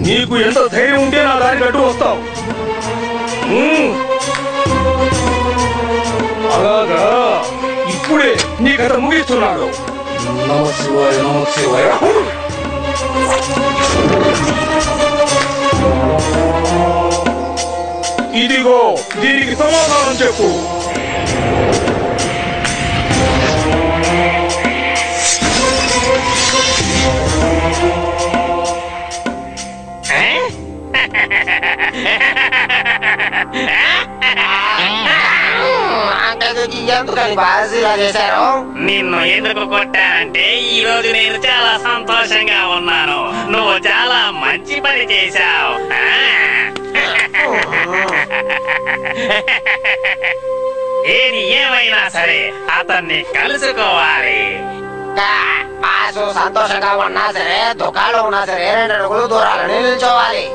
నీకు ఎంత ధైర్యం ఉంటే నా దానికి అడ్డు వస్తావు? అలాగా, ఇప్పుడే నీ కథ ముగిస్తున్నాడు. నమ శివాయ, నమ శివాయ. ఇదిగో దీనికి సమాధానం చెప్పు. ఎందుకని బాగా చేశారు? నిన్ను ఎందుకు కొట్టానంటే ఈ రోజు నేను చాలా సంతోషంగా ఉన్నాను. నువ్వు చాలా మంచి పని చేశావు. ఏది ఏమైనా సరే అతన్ని కలుసుకోవాలి. బాసు సంతోషంగా ఉన్నా సరే, దుఃఖాలు ఉన్నా సరే 2 అడుగులు దూరాలని నిల్చోవాలి.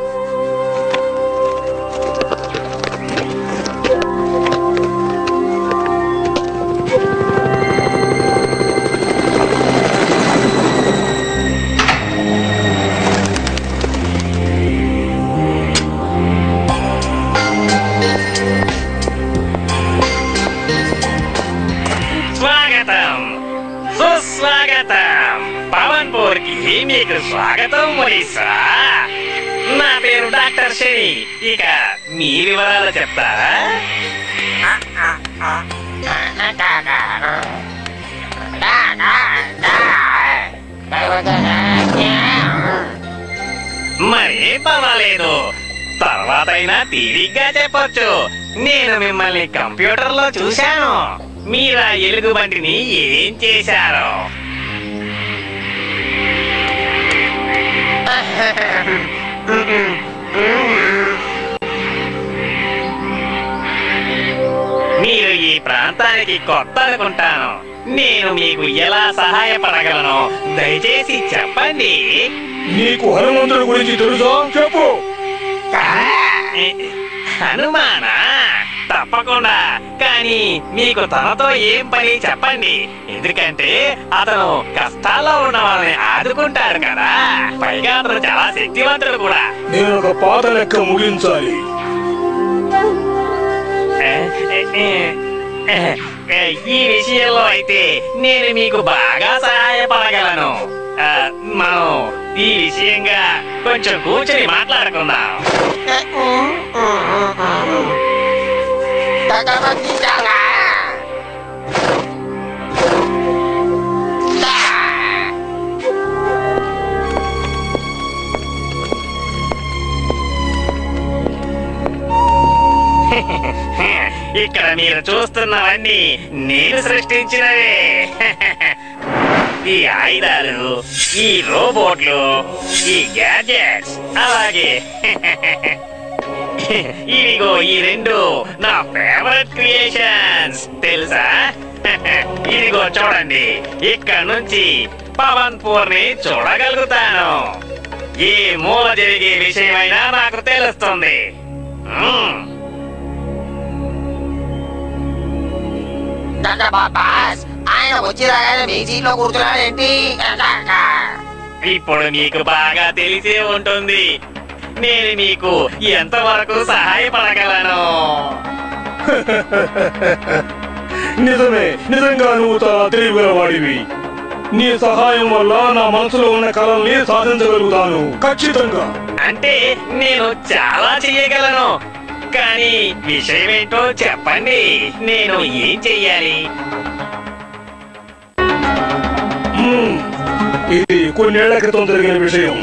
సుస్వాగతం. పవన్పూర్ కి మీకు స్వాగతం ఒడిశా. నా పేరు డాక్టర్ శని. ఇక మీ వివరాలు చెప్తారా? మరి పర్వాలేదు, తర్వాతైనా తీరిగ్గా చెప్పొచ్చు. నేను మిమ్మల్ని కంప్యూటర్లో చూశాను. మీరా ఎలుగుబంటిని ఏం చేశారు? మీరు ఈ ప్రాంతానికి కొత్త అనుకుంటాను. నేను మీకు ఎలా సహాయపడగలను దయచేసి చెప్పండి. నీకు హనుమంతుడి గురించి తెలుసా? చెప్పు. హనుమానా? తప్పకుండా. కానీ మీకు తనతో ఏం పని చెప్పండి. ఎందుకంటే అతను కష్టాల్లో ఉన్న వాళ్ళని ఆదుకుంటాడు కదా. పైగా అతను చాలా శక్తివంతుడు కూడా. నేను ఒక పాత లెక్క ముగించాలి. ఈ విషయంలో అయితే నేను మీకు బాగా సహాయపడగలను. మనం ఈ విషయంగా కొంచెం కూర్చొని మాట్లాడుకుందాం. ఇక్కడ మీరు చూస్తున్నవన్నీ నేను సృష్టించినవే. ఈ ఆయుధాలు, ఈ రోబోట్లు, ఈ గ్యాడ్జెట్స్, అలాగే ఇదిగో ఈ 2 నా ఫేవరెట్ క్రియేషన్స్ తెలుసా? ఇదిగో చూడండి, ఇక్కడ నుంచి పవన్పూర్ ని చూడగలుగుతాను. ఏ మూల జరిగే విషయమైనా నాకు తెలుస్తుంది. ఆయన వచ్చి రాగానే మీ సీట్లో కూర్చున్నాడేంటి? ఇప్పుడు మీకు బాగా తెలిసే ఉంటుంది నేను మీకు ఎంతవరకు సహాయపడగలను. నిజమే, నిజంగా నువ్వు చాలా తెలివిగలవాడివి. నీ సహాయం వల్ల నా మనసులో ఉన్న కళల్ని సాధించగలుగుతాను ఖచ్చితంగా. అంటే నేను చాలా చెయ్యగలను. కానీ విషయం ఏంటో చెప్పండి. నేను ఏం చెయ్యాలి? ఇది కొన్నేళ్ల క్రితం జరిగిన విషయం.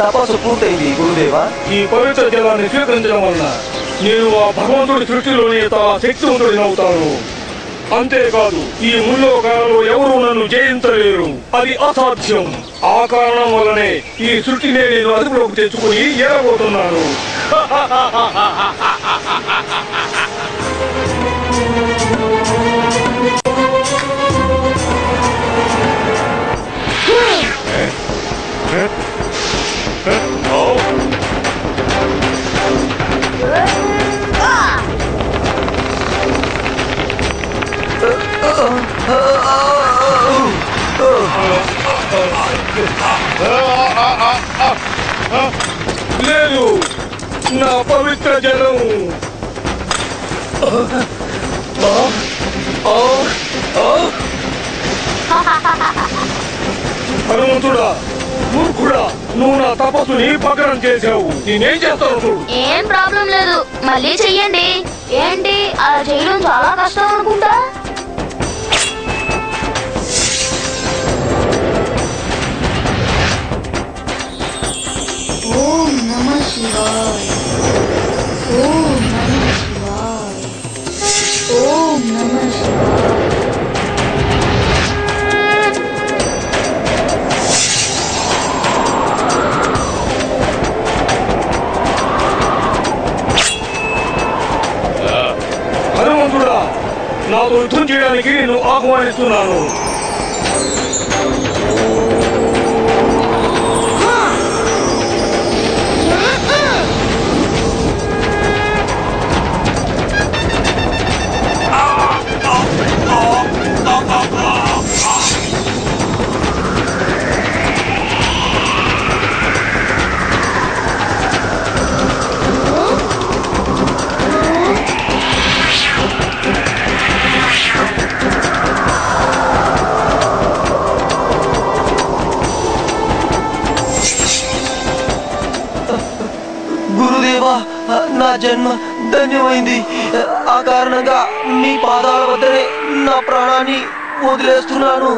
తపస్సు పూర్తయింది గురుదేవా. ఈ పవిత్ర జలాన్ని స్వీకరించడం వలన నేను ఆ భగవంతుడి సృష్టిలోనే చాలా శక్తివంతుడినవుతాను. అంతేకాదు ఈ ముల్లోకాలలో ఎవరూ నన్ను జయించలేరు. అది అసాధ్యం. ఆ కారణం వల్లనే ఈ సృష్టినే నేను అదుపులోకి తెచ్చుకుని ఎరగబోతున్నాను. లేదు, నా పవిత్ర జలం. హనుమంతుడా, మూర్ఖుడా, నువ్వు నా తపస్సుని భగ్నం చేశావు. నేనేం చేస్తాను చూడు. ఏం ప్రాబ్లం లేదు, మళ్ళీ చెయ్యండి. ఏంటి అలా చేయడం చాలా కష్టం అనుకుంటా. ఓం నమః శివాయ. ఓం నమః శివాయ. ఓం నమః శివాయ. హనుమంతుడా, నాతో యుద్ధం చేయడానికి నేను ఆహ్వానిస్తున్నాను. గురుదేవా, నా జన్మ ధన్యమైంది. ఆ కారణంగా మీ పాదాల వద్దనే నా ప్రాణాన్ని వదిలేస్తున్నాను.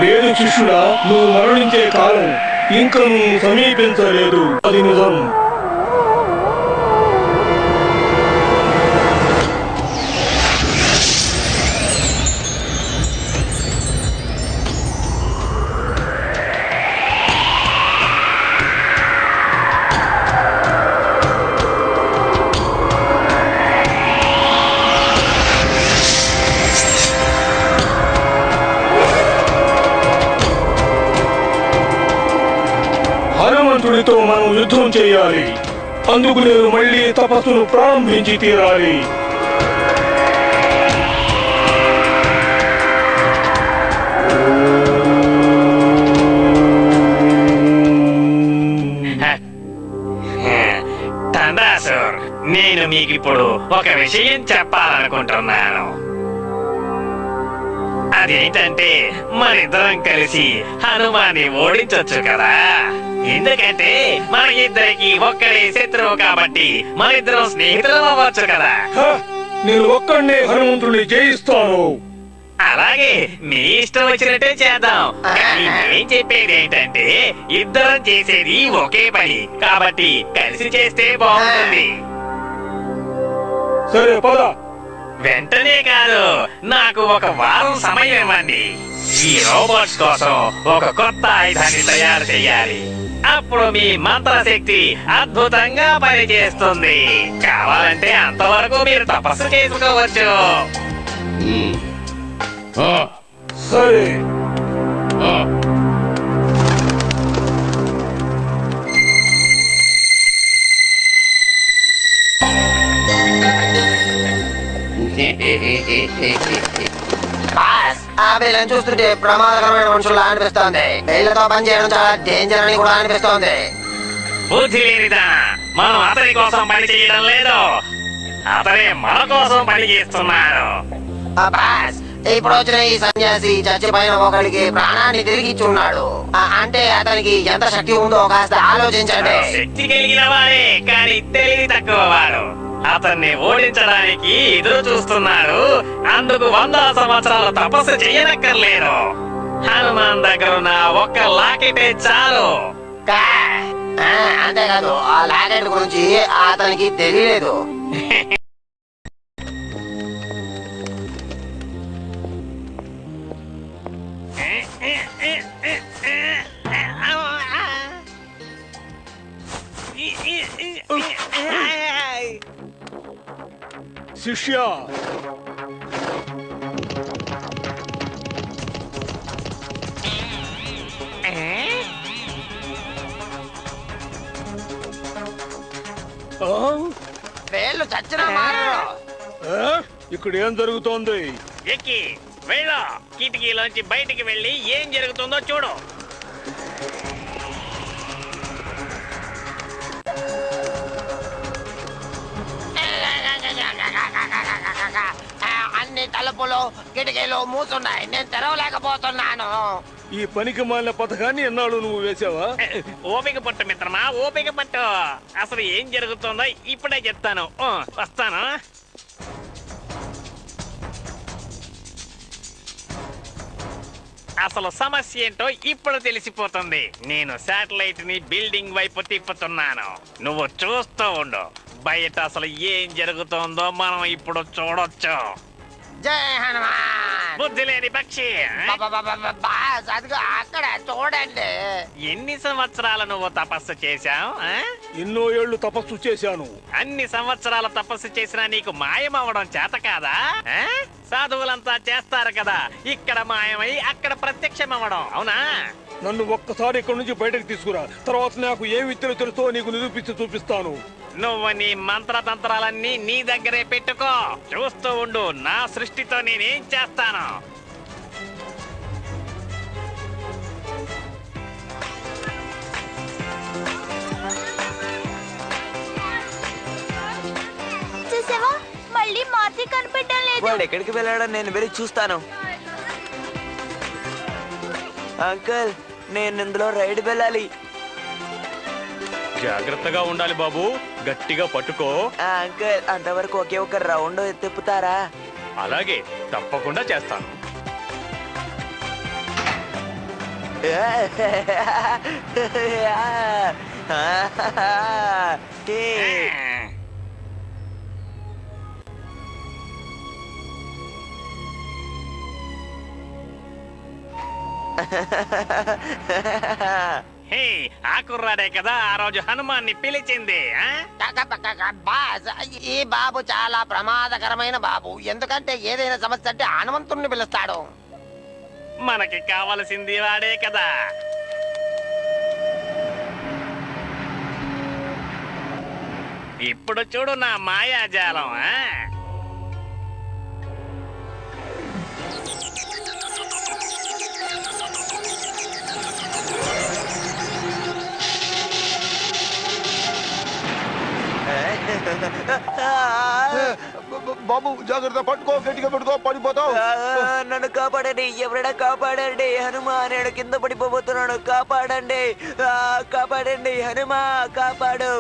లేదు శిష్యుడా, నువ్వు మరణించే కాలం ఇంకా నువ్వు సమీపించలేదు. అది నిజం. హనుమంతుడితో మనం యుద్ధం చేయాలి. అందుకు నేను మళ్ళీ తపస్సును ప్రారంభించి తీరాలి. తండాసుర్, నేను మీకిప్పుడు ఒక విషయం చెప్పాలనుకుంటున్నాను. అదేంటంటే మనిద్దరం కలిసి హనుమాన్ని ఓడించొచ్చు కదా. ఎందుకంటే మన ఇద్దరికి ఒక్కడే శత్రువు కాబట్టి మనిద్దరం స్నేహితులం అవ్వచ్చు కదా. నేను ఒక్కడే హనుమంతుడిని జయిస్తాను. అలాగే మీ ఇష్టం వచ్చినట్టే చేద్దాం. కానీ నేను చెప్పేది ఏంటంటే ఇద్దరం చేసేది ఒకే పని కాబట్టి కలిసి చేస్తే బాగుంటుంది. సరే పద. వెంటనే కాదు, నాకు ఒక వారం సమయం ఇవ్వండి. ఈ రోబోట్స్ కోసం ఒక కొత్త ఆయుధాన్ని తయారు చేయాలి. అప్పుడు మీ మంత్రశక్తి అద్భుతంగా పనిచేస్తుంది. కావాలంటే అంతవరకు మీరు తపస్సు చేసుకోవచ్చు. సరే. బాస్, ఆ వీళ్ళని చూస్తుంటే ప్రమాదకరమైన మనుషుల్లా అనిపిస్తోంది. వీళ్ళతో పనిచేయడం చాలా డేంజర్ అని కూడా అనిపిస్తోంది. బుద్ధి లేనిదా, మనం అతని కోసం పని చేయడం లేదు, అతనే మన కోసం పని చేస్తున్నాడు. బాస్, ఇప్పుడు వచ్చిన ఈ సన్యాసి చచ్చిపోయిన ఒకరికి ప్రాణాన్ని తిరిగిచ్చున్నాడు. అంటే అతనికి ఎంత శక్తి ఉందో కాస్త ఆలోచించండి. శక్తి కలిగిన వాడే, కానీ తెలివి తక్కువ వాడు. అతన్ని ఓడించడానికి ఎదురు చూస్తున్నాడు. అందుకు 100 సంవత్సరాలు తపస్సు చేయనక్కర్లేదు. హనుమాన్ దగ్గర ఉన్న ఒక్క లాకెటే చాలు. కా. అంతేకాదు ఆ లాకెట్ గురించి అతనికి తెలియలేదు. శిష్య, వేళ్ళు చచ్చిన మారరు. ఇక్కడ ఏం జరుగుతోంది? ఎక్కి వెళ్ళు, కిటికీలోంచి బయటికి వెళ్ళి ఏం జరుగుతుందో చూడు. అన్ని తలుపులు కిటికీలు మూసున్నాయి, నేను తెరవలేకపోతున్నాను. ఈ పనికి మాలిన పథకాన్ని ఎన్నాళ్ళు నువ్వు వేసావా? ఓపిక పట్టు మిత్రమా, ఓపిక పట్టు. అసలు ఏం జరుగుతుందో ఇప్పుడే చెప్తాను. వస్తాను. అసలు సమస్య ఏంటో ఇప్పుడు తెలిసిపోతుంది. నేను శాటిలైట్ ని బిల్డింగ్ వైపు తిప్పుతున్నాను, నువ్వు చూస్తూ ఉండు. బయట అసలు ఏం జరుగుతుందో మనం ఇప్పుడు చూడొచ్చు. జై హనుమాన్. బుద్ధి లేని పక్షి, బాస్ అదిగో అక్కడ చూడండి. ఎన్ని సంవత్సరాలు నువ్వు తపస్సు చేశావు? ఎన్నో ఏళ్లు తపస్సు చేశాను. అన్ని సంవత్సరాల తపస్సు చేసినా నీకు మాయమవడం చేత కాదా? సాధువులంతా చేస్తారు కదా, ఇక్కడ మాయమై అక్కడ ప్రత్యక్షమవడం, అవునా? నన్ను ఒక్కసారి ఇక్కడ నుంచి బయటకు తీసుకురా, తర్వాత నాకు ఏ విద్యలు తెలుసో నీకు నిరూపించి చూపిస్తాను. నువ్వు నీ మంత్రతంత్రాలన్నీ నీ దగ్గరే పెట్టుకో, చూస్తూ ఉండు నా సృష్టితో నేనేం చేస్తాను. చూసావా, మళ్ళీ మార్చి కనిపెట్టడం లేదు. వాడు ఎక్కడికి వెళ్ళాడని నేను వెళ్ళి చూస్తాను. అంకుల్, నేను ఇందులో రైడ్ వెళ్ళాలి. జాగ్రత్తగా ఉండాలి బాబు, గట్టిగా పట్టుకో. అంకుల్, అంతవరకు ఒకే ఒక రౌండ్ తిప్పుతారా? అలాగే, తప్పకుండా చేస్తాను. హే, ఆ కుర్రాడే కదా ఆ రోజు హనుమాన్ని పిలిచింది. బాస్, ఈ బాబు చాలా ప్రమాదకరమైన బాబు. ఎందుకంటే ఏదైనా సమస్య అంటే హనుమంతుణ్ణి పిలుస్తాడు. మనకి కావలసింది వాడే కదా. ఇప్పుడు చూడు నా మాయాజాలం. బాబు జాగ్రత్త, పట్టుకో, గట్టిగా పట్టుకో, పడిపోతావు. నన్ను కాపాడండి, ఎవరైనా కాపాడండి. హనుమాన్, నేను కింద పడిపోతున్నాను, కాపాడండి, కాపాడండి. హనుమా, కాపాడు.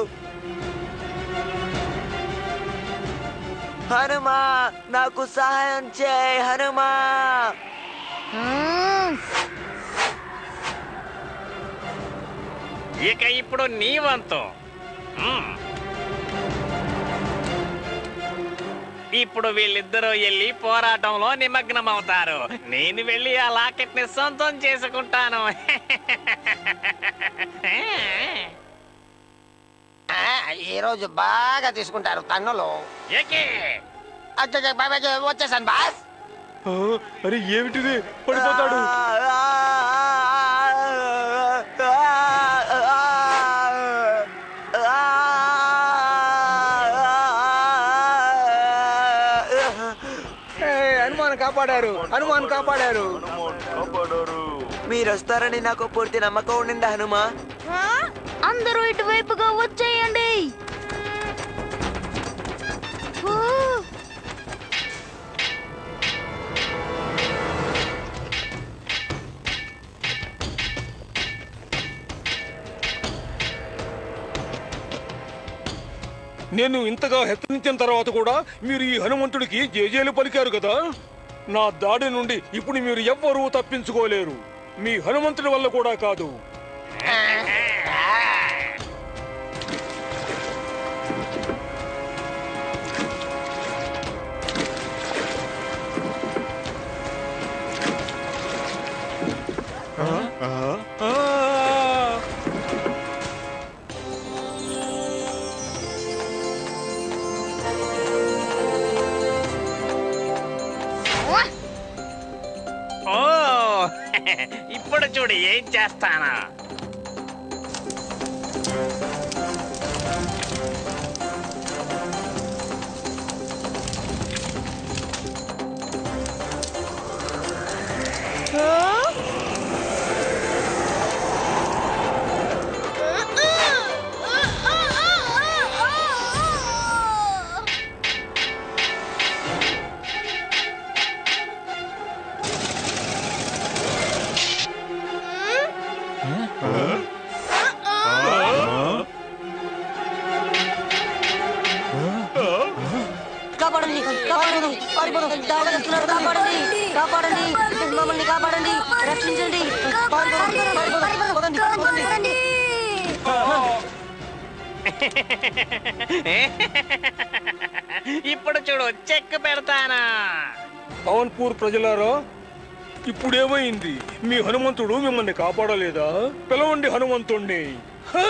హనుమా, నాకు సహాయం చేయి. హనుమా. ఇక ఇప్పుడు నీ వంతు. ఇప్పుడు వీళ్ళిద్దరూ వెళ్ళి పోరాటంలో నిమగ్నమవుతారు. నేను వెళ్ళి ఆ లాకెట్ ని సొంతం చేసుకుంటాను. ఈ రోజు బాగా తీసుకుంటారు తన్నులు. వచ్చేసాను బాస్. అరే ఏమిటిది, పడిపోతాడు. హనుమాన్ కాపాడారు, హనుమాన్ కాపాడారు. మీరు వస్తారని నాకు పూర్తి నమ్మకం ఉండింది హనుమా. అందరూ ఇటువైపుగా వచ్చేయండి. నేను ఇంతగా హెచ్చరించిన తర్వాత కూడా మీరు ఈ హనుమంతుడికి జేజేలు పలికారు కదా. నా దాడి నుండి ఇప్పుడు మీరు ఎవ్వరూ తప్పించుకోలేరు. మీ హనుమంతుడి వల్ల కూడా కాదు. ఓ ఇప్పుడు చూడు ఏం చేస్తానా. కాపాడండి కాపాడండి పారిపోదాం దావగా చేస్తున్నారు కాపాడండి కాపాడండి మమ్మల్ని కాపాడండి రక్షించండి పారిపోదాం పదండి పదండి ఇప్పుడు చూడు చెక్ పెడతానా. పవన్పూర్ ప్రజలారా, ఇప్పుడేమైంది? మీ హనుమంతుడు మిమ్మల్ని కాపాడలేదా? పిలవండి హనుమంతుణ్ణి. హా!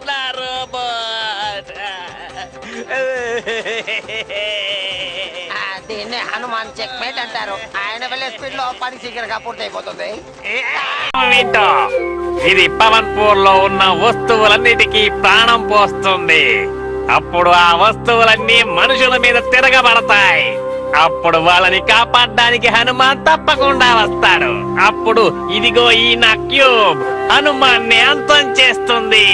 నా రోబోట్. దీన్ని హనుమాన్ చెక్మేట్ అంటారు. ఆయన వెళ్ళే స్పీడ్ లో పని శీఘ్రంగా పూర్తయిపోతుంది. వింటో, ఇది పవన్పూర్ లో ఉన్న వస్తువులన్నిటికీ ప్రాణం పోస్తుంది. అప్పుడు ఆ వస్తువులన్నీ మనుషుల మీద తిరగబడతాయి. అప్పుడు వాళ్ళని కాపాడడానికి హనుమాన్ తప్పకుండా వస్తాడు. అప్పుడు ఇదిగో ఈ నా క్యూబ్ హనుమాన్ని అంతం చేస్తుంది.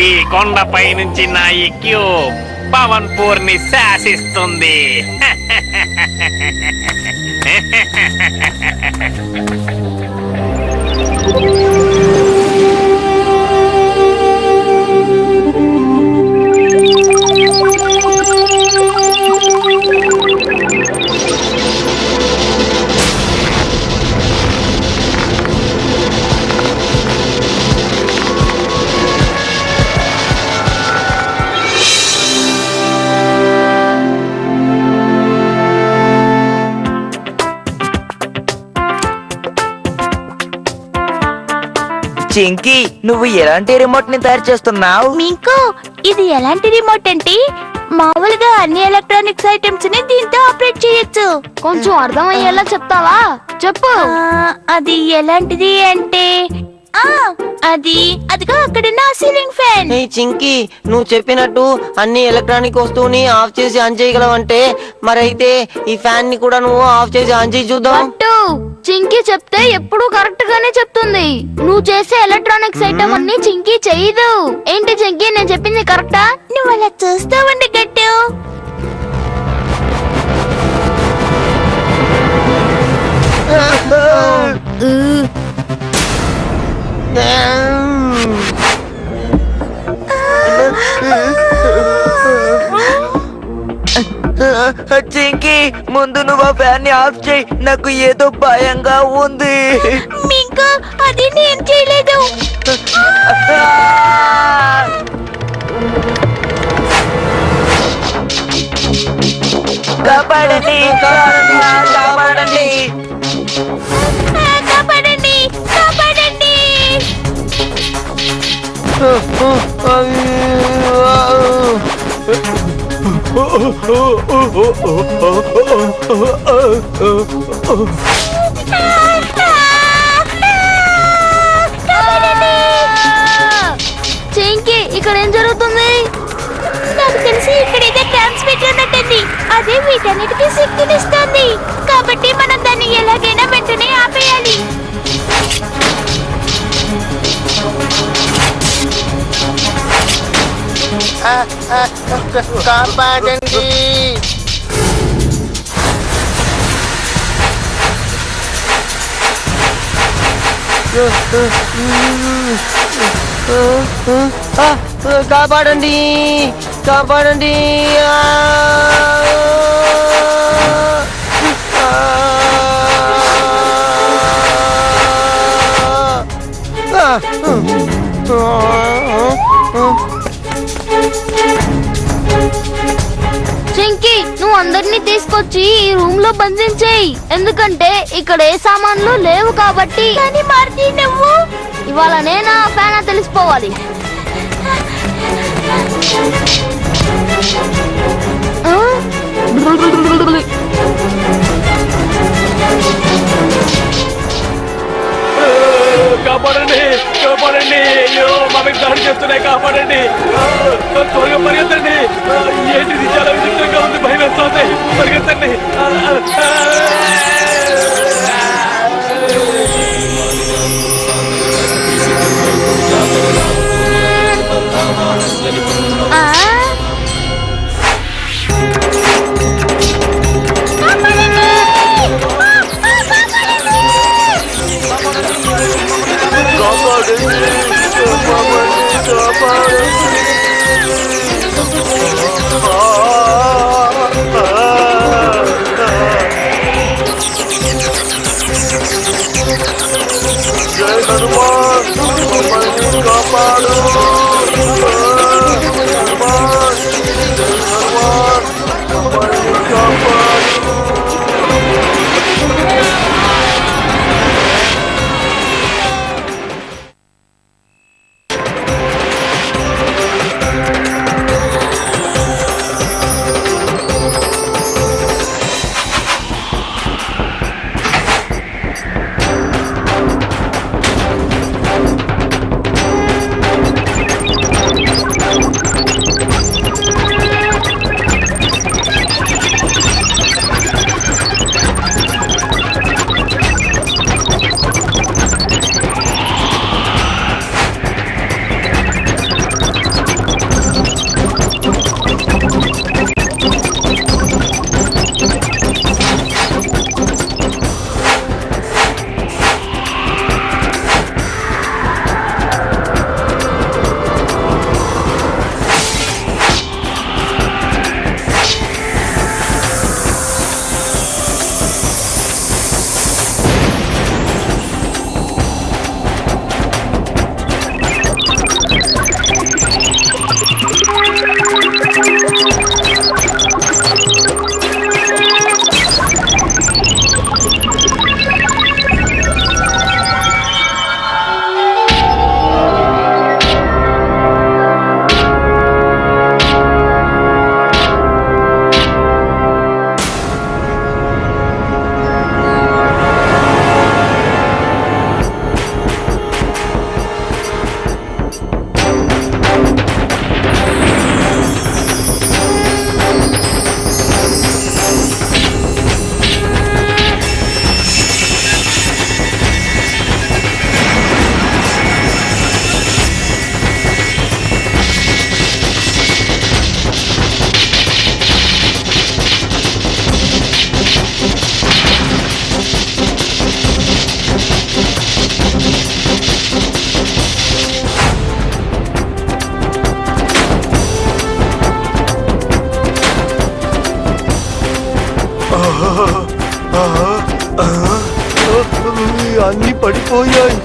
ఈ కొండపై నుంచి నా ఈ క్యూబ్ పవన్పూర్ ని శాసిస్తుంది. చింకీ, నువ్వు ఎలాంటి రిమోట్ ని తయారు చేస్తున్నావు? మీకు ఇది ఎలాంటి రిమోట్ అంటే మామూలుగా అన్ని ఎలక్ట్రానిక్స్ ఐటమ్స్ ని దీంతో ఆపరేట్ చేయొచ్చు. కొంచెం అర్థమయ్యేలా చెప్తావా? చెప్పు. అది ఎలాంటిది అంటే అదిగో అక్కడున్న సీలింగ్ ఫ్యాన్. చింకీ, నువ్వు చెప్పినట్టు అన్ని ఎలక్ట్రానిక్ వస్తువుని ఆఫ్ చేసి ఆన్ చేయగలవంటే మరైతే ఈ ఫ్యాన్ ని కూడా నువ్వు ఆఫ్ చేసి ఆన్ చేసి చూద్దాం. చింకీ చెప్తే ఎప్పుడు కరెక్ట్ గానే చెప్తుంది. నువ్వు చేసే ఎలక్ట్రానిక్స్ ఐటమ్ అన్ని చింకీ చేయదు. ఏంటి చింకీ, నేను చెప్పింది కరెక్టా? నువ్వు అలా చూస్తావండి గట్టు. చింకీ, ముందు నువ్వు ఆ ఫ్యాన్ ని ఆఫ్ చేయి. నాకు ఏదో భయంగా ఉంది. మీకు అది నేను చేయలేదు. కాపాడండి కాపాడండి. కాపాడండి కాపాడండి. చింకి, ఇక్కడ ఏం జరుగుతుంది? నాకు తెలిసి ఇక్కడ ఏదో ట్రాన్స్మిటర్ ఉన్నట్టుంది. అదే వీటన్నిటికీ శక్తినిస్తుంది. కాబట్టి మనం దాన్ని ఎలాగైనా వెంటనే ఆపేయాలి. కాపాడండి. కాపాడండి, కాపాడండి. చింకి, నువ్వు అందరినీ తీసుకొచ్చి ఈ రూమ్ లో బంధించేయి. ఎందుకంటే ఇక్కడ ఏ సామాన్లు లేవు కాబట్టి. కానీ మారుతి, నువ్వు ఇవాళ నేనా ఫ్యానా తెలిసిపోవాలి. కాపాడండి, కాపాడండి. అయ్యో, మా మీద దాడి చేస్తున్నాయి. కాపాడండి, త్వరగా పరిగెత్తండి. ఏంటిది, చాలా విచిత్రంగా ఉంది, భయం వేస్తుంది. పరిగెత్తండి. అన్ని పడిపోయాయి.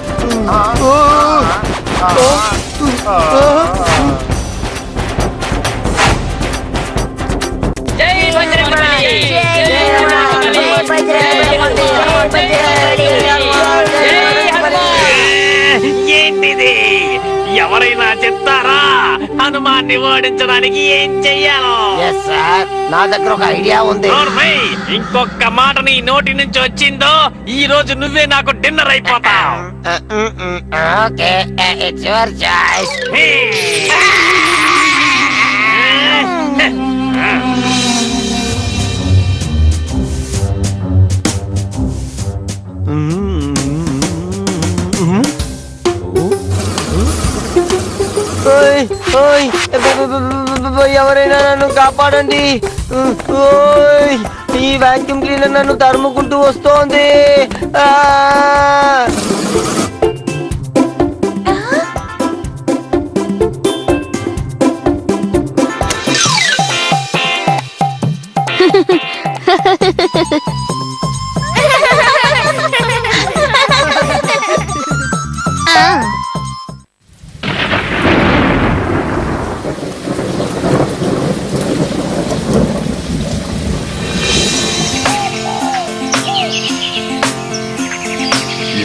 ఏంటిది? ఎవరైనా చెప్తారా హనుమాన్ని ఓడించడానికి ఏం చెయ్యాలో? ఎస్ సార్, నా దగ్గర ఒక ఐడియా ఉంది. నోర్మై, ఇంకొక మాట నీ నోటి నుంచి వచ్చిందో ఈ రోజు నువ్వే నాకు డిన్నర్ అయిపోతావు. Okay, it's your choice. ఓయ్ ఓయ్ ఎవరైనా నన్ను కాపాడండి. ఓయ్, ఈ వాక్యూమ్ క్లీనర్ నన్ను తరుముకుంటూ వస్తోంది.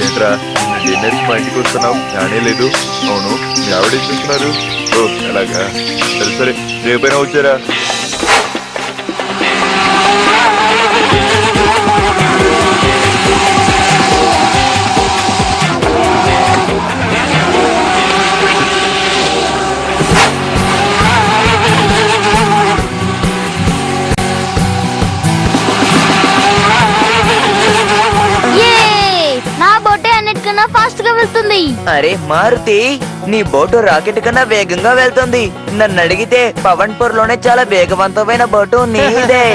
ఏంట్రా డిన్నర్కి మా ఇంటికి వస్తున్నావు? నానే లేదు. అవును, మీ ఆవిడ ఏం చూస్తున్నారు? ఓ అలాగా, సరే సరే, రేపైనా వచ్చారా? ఫాస్ట్ గా వెళ్తుంది. అరే మారుతి, నీ బోటు రాకెట్ కన్నా వేగంగా వెళ్తుంది. నన్ను అడిగితే పవన్ పూర్ లోనే చాలా వేగవంతమైన బోటు నీదే.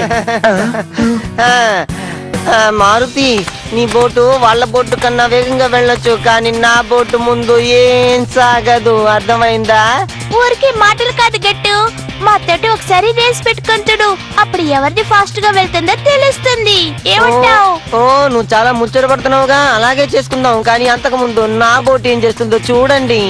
మారుతి, నీ బోటు వాళ్ళ బోటు కన్నా వేగంగా వెళ్ళొచ్చు, కానీ నా బోటు ముందు ఏం సాగదు. అర్థమైందా? ఊరికి మాటలు కాదు గట్టు, మాతోటి ఒకసారి రేస్ పెట్టుకుంటాడు. అప్పుడు ఎవరిది ఫాస్ట్ గా వెళ్తుందో తెలుస్తుంది. ఏమంటావు? ఓ, నువ్వు చాలా ముచ్చట పడుతున్నావుగా. అలాగే చేసుకుందాం, కానీ అంతకు ముందు నా బోటు ఏం చేస్తుందో చూడండి.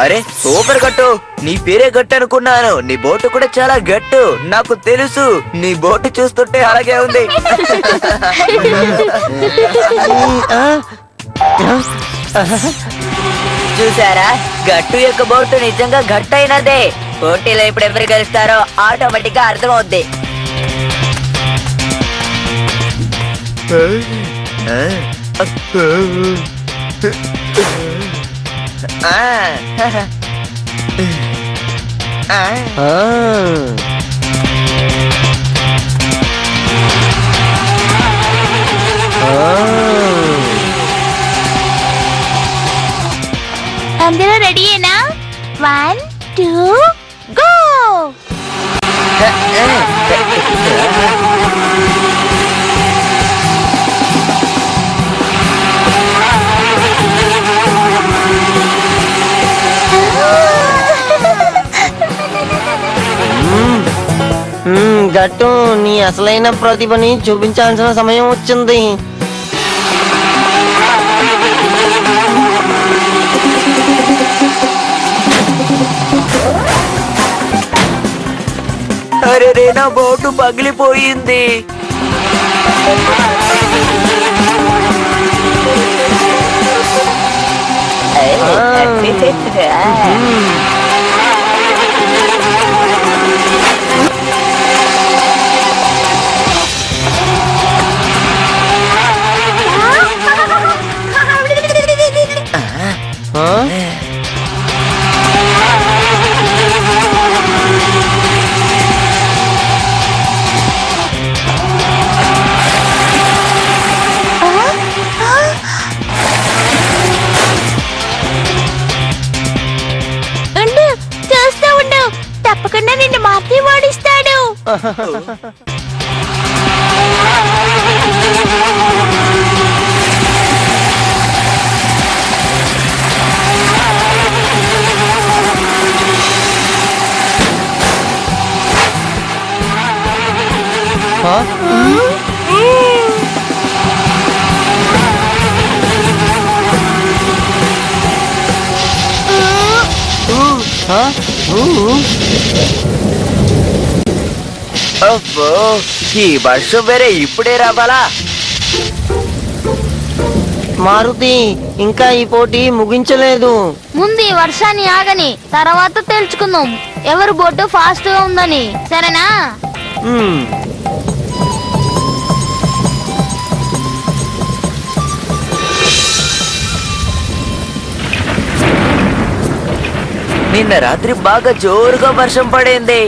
అరే సూపర్ గట్టు, నీ పేరే గట్టు అనుకున్నాను. నీ బోటు కూడా చాలా గట్టు, నాకు తెలుసు. నీ బోటు చూస్తుంటే అలాగే ఉంది. చూసారా, గట్టు యొక్క బోటు నిజంగా గట్టయినదే. పోటీలో ఇప్పుడు ఎవరు గెలుస్తారో ఆటోమేటిక్ గా అర్థమవుద్ది. అందరూ రెడీయేనా? 1 2 గో. గట్టు, నీ అసలైన ప్రతిభని చూపించాల్సిన సమయం వచ్చింది. అరే రే, నా బోటు పగిలిపోయింది. చూస్తూ ఉండు, తప్పకుండా నిన్ను మార్చి ఓడిస్తాడు. అబ్బో, ఈ వర్షం వేరే ఇప్పుడే రావాలా? మారుతి ఇంకా ఈ పోటీ ముగించలేదు. ముందు ఈ వర్షాన్ని ఆగని, తర్వాత తెలుసుకుందాం ఎవరు బోటు ఫాస్ట్ గా ఉందని. సరేనా? మ్మ్. నిన్న రాత్రి బాగా జోరుగా వర్షం పడింది.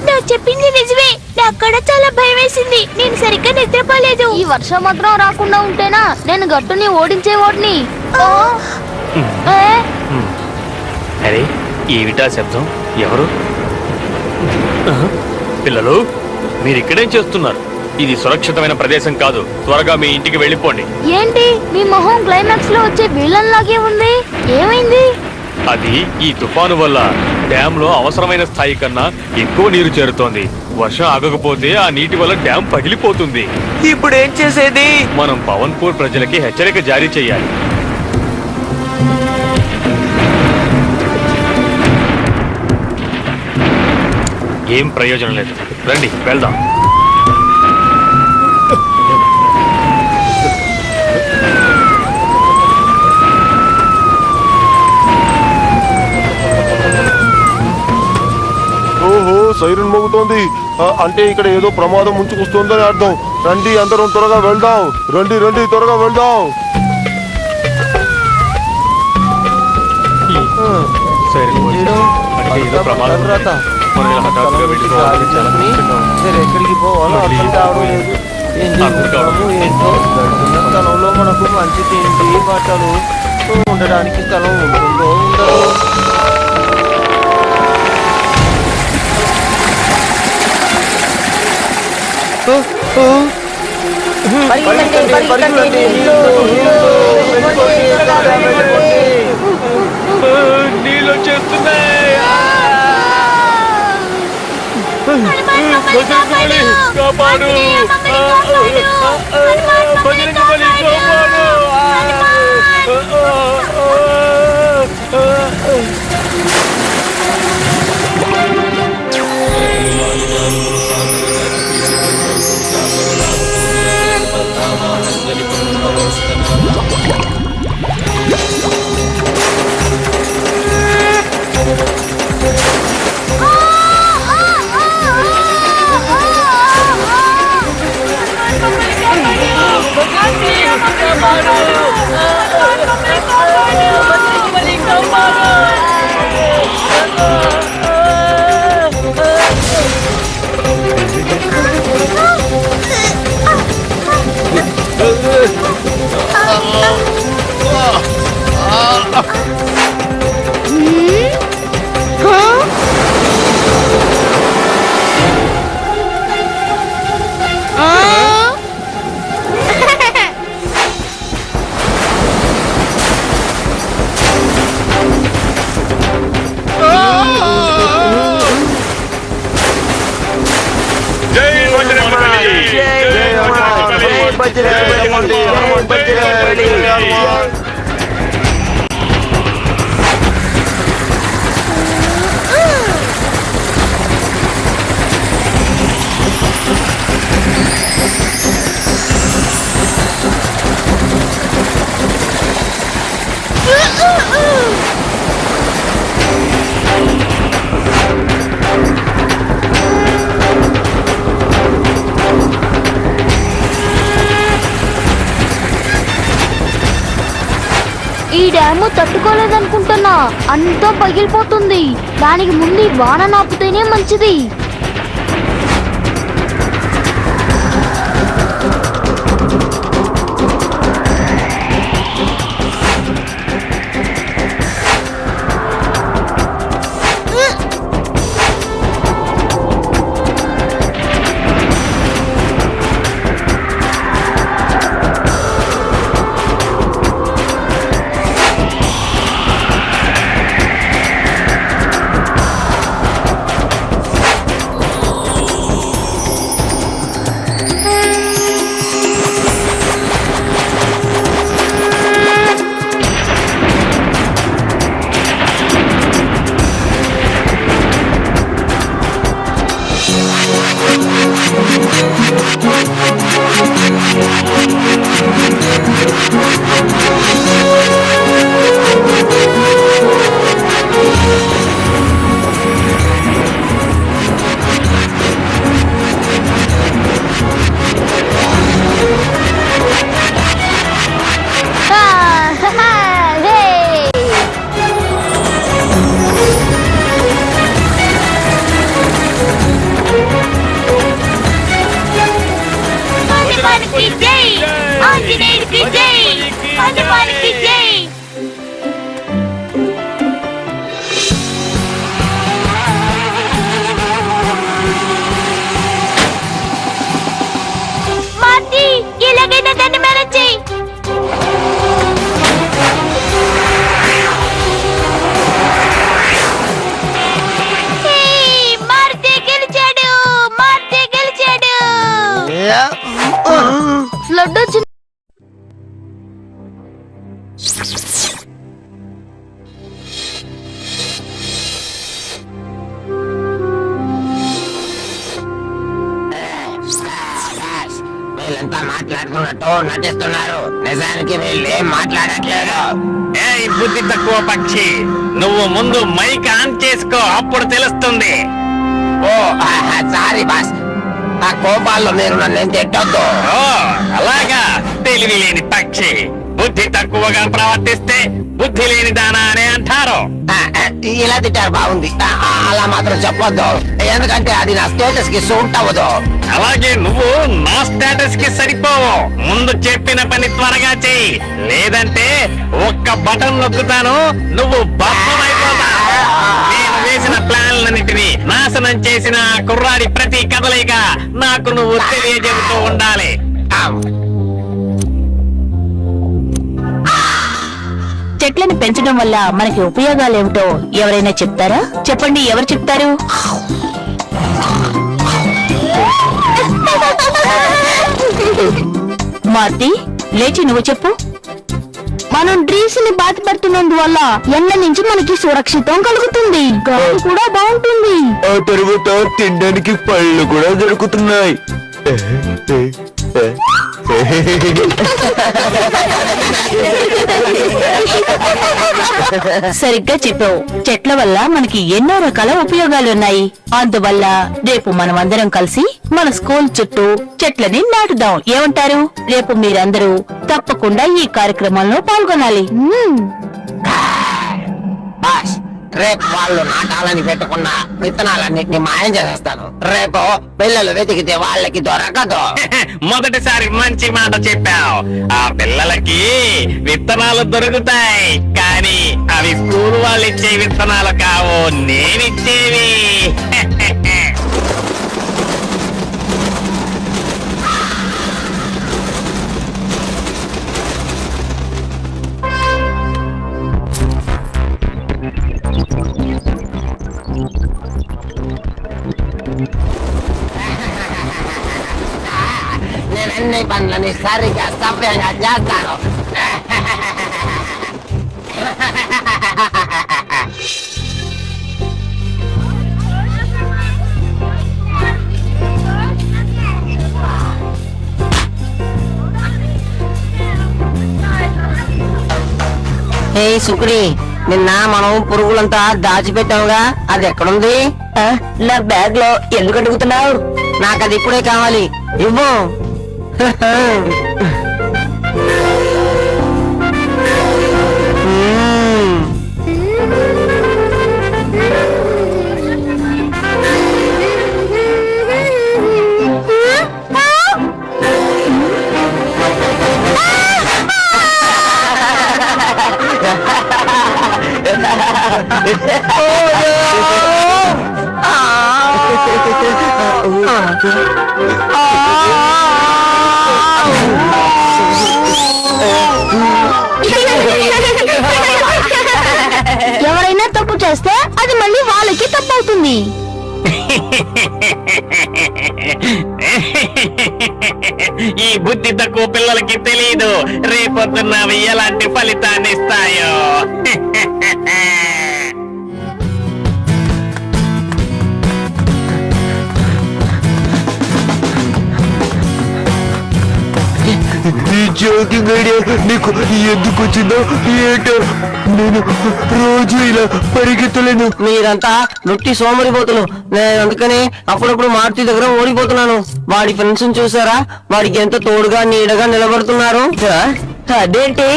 నువ్వు చెప్పింది నిజమే. నాకు కూడా చాలా భయం వేసింది. నేను సరిగ్గా నిద్రపోలేదు. ఈ వర్షం మాత్రం రాకుండా ఉంటేనా నేను గట్టుని ఓడించేవాడిని. అరే ఏమిటా శబ్దం? ఎవరు? పిల్లలు, మీరు ఇక్కడేం చేస్తున్నారు? ఇది సురక్షితమైన ప్రదేశం కాదు. త్వరగా మీ ఇంటికి వెళ్ళిపోండి. ఏంటి మీ మొహం క్లైమాక్స్ లో వచ్చే విలన్ లాగే ఉంది? ఏమైంది? అది ఈ తుఫాను వల్ల డ్యామ్ లో అవసరమైన స్థాయి కన్నా ఎక్కువ నీరు చేరుతోంది. వర్షం ఆగకపోతే ఆ నీటి వల్ల డ్యామ్ పగిలిపోతుంది. ఇప్పుడు ఏం చేసేది? మనం పవన్పూర్ ప్రజలకి హెచ్చరిక జారీ చేయాలి. ఏం ప్రయోజనం లేదు. రండి వెళ్దాం. ఓహో, సైరన్ మోగుతోంది. అంటే ఇక్కడ ఏదో ప్రమాదం ముంచుకొస్తుందని అర్థం. రండి అందరం త్వరగా వెళ్దాం. రండి రండి త్వరగా వెళ్దాం. మనం ఇలా హఠాత్తుగా వెళ్ళిపోవాలి. చాలా కష్టంగా ఉంది. సరే, ఎక్కడికి పోవాలో అర్థం కావడం లేదు. ఏం చేసుకుంటాము ఏంటో. ఉన్న స్థలంలో మనకు మంచి తిండి బట్టలు ఉండడానికి స్థలం ఉంటుందో ఉండదో. నీళ్ళు వచ్చేస్తున్నాయి. కాపాడు, ఈ డ్యాము తట్టుకోలేదనుకుంటున్నా. అంతా పగిలిపోతుంది. దానికి ముందు వాన నాపుతేనే మంచిది. హనుమాన్కి జై, ఆంజనేయుడికి జై, హనుమాన్కి జై. మార్తి, ఎలాగైనా దాన్ని మేనేజ్ చెయ్యి. మార్తి గెలిచాడు, మార్తి గెలిచాడు. ఫ్లడ్ వచ్చింది. వీళ్ళంతా మాట్లాడుకున్నట్టు నటిస్తున్నారు, నిజానికి వీళ్ళు ఏం మాట్లాడట్లేదు. ఏయ్ బుద్ధి తక్కువ పక్షి, నువ్వు ముందు మైక్ ఆన్ చేసుకో, అప్పుడు తెలుస్తుంది. ఓ సారీ బాస్, ఆ కోపాల్లో మీరు నన్ను తిట్టొద్దు. ఓ అలాగా, తెలివి లేని పక్షి. బుద్ధి తక్కువగా ప్రవర్తిస్తే బుద్ధి లేని దానా అని అంటారు. ఇలా తిట్టారు, బాగుంది. అలా మాత్రం చెప్పొద్దు, ఎందుకంటే అది నా స్టేటస్ కి సూట్ అవ్వదు. అలాగే నువ్వు నా స్టేటస్ కి సరిపోవు. ముందు చెప్పిన పని త్వరగా చెయ్యి, లేదంటే ఒక్క బటన్ నొక్కుతాను, నువ్వు బద్దమైపోతావు. నేను వేసిన ప్లాన్లన్నిటినీ నాశనం చేసిన ఆ కుర్రాడి ప్రతి కదలిక నాకు నువ్వు తెలియజెబుతూ ఉండాలి. చెట్లను పెంచడం వల్ల మనకి ఉపయోగాలేమిటో ఎవరైనా చెప్తారా? చెప్పండి, ఎవరు చెప్తారు? మార్తి, లేచి నువ్వు చెప్పు. మనం ట్రీస్ ని బాధ పెడుతున్నందువల్ల ఎండ నుంచి మనకి సురక్షితం కలుగుతుంది, గాలి కూడా బాగుంటుంది. ఆ తర్వాత తినడానికి పళ్ళు కూడా దొరుకుతున్నాయి. సరిగ్గా చెప్పావు. చెట్ల వల్ల మనకి ఎన్నో రకాల ఉపయోగాలున్నాయి. అందువల్ల రేపు మనం అందరం కలిసి మన స్కూల్ చుట్టూ చెట్లని నాటుదాం. ఏమంటారు? రేపు మీరందరూ తప్పకుండా ఈ కార్యక్రమంలో పాల్గొనాలి. బాస్, రేపు వాళ్ళు నాటాలని పెట్టుకున్న విత్తనాలన్నింటినీ మాయం చేసేస్తాను. రేపు పిల్లలు వెతికితే వాళ్ళకి దొరకదు. మొదటిసారి మంచి మాట చెప్పావు. ఆ పిల్లలకి విత్తనాలు దొరుకుతాయి, కానీ అవి స్కూల్ వాళ్ళు ఇచ్చే విత్తనాలు కావు, నేనిచ్చేవి. నేను అన్ని పనులని సరిగా సవ్యంగా చేస్తాను. ఏ సుకుడి, నిన్న మనం పురుగులంతా దాచిపెట్టావుగా, అది ఎక్కడుంది? నా బ్యాగ్ లో ఎందుకు అడుగుతున్నావు? నాకు అది ఇప్పుడే కావాలి, ఇవ్వు. ఎవరైనా తప్పు చేస్తే అది మళ్ళీ వాళ్ళకి తప్పు అవుతుంది. ఈ బుద్ధి తక్కువ పిల్లలకి తెలియదు రేపొద్దున్న అవి ఎలాంటి ఫలితాన్ని ఇస్తాయో. జోకింగ్ ఐడియా నీకు ఎందుకు వచ్చిందో ఏంటో నేను రోజు ఇలా పరిగెత్తలేను. మీరంతా నొట్టి సోమరిపోతులు. నేను అందుకనే అప్పుడప్పుడు మారుతి దగ్గర ఓడిపోతున్నాను. వాడి ఫ్రెండ్స్ చూసారా? వాడికి ఎంత తోడుగా నీడగా నిలబడుతున్నారు. అదేంటి?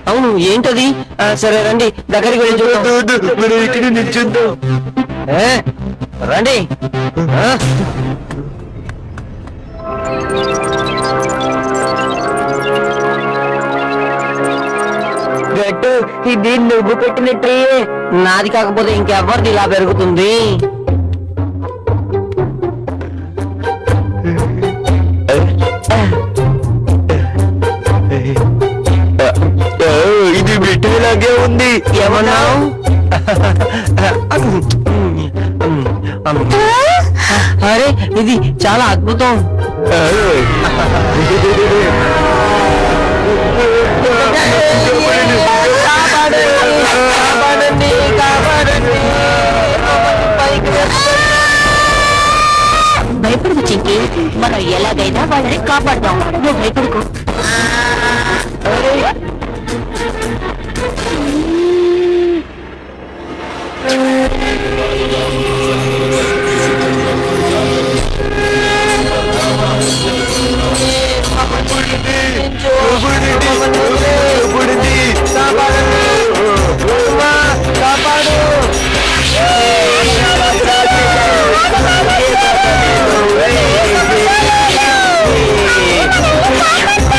అవును, ఏంటది? సరే రండి, దగ్గరికి వెళ్ళి చూద్దాం. మనం ఇక్కడ నిల్చుందాం. రండి. గట్టు, ఇది నువ్వు పెట్టిన ట్రీ. నాది కాకపోతే ఇంకెవరిది ఇలా పెరుగుతుంది? ఇది పెట్టేలాగే ఉంది. ఏమన్నావు? అరే, ఇది చాలా అద్భుతం. భయపడదు చింకి, మనం ఎలాగైనా వాళ్ళని కాపాడదాం. నువ్వు భయపడుకో.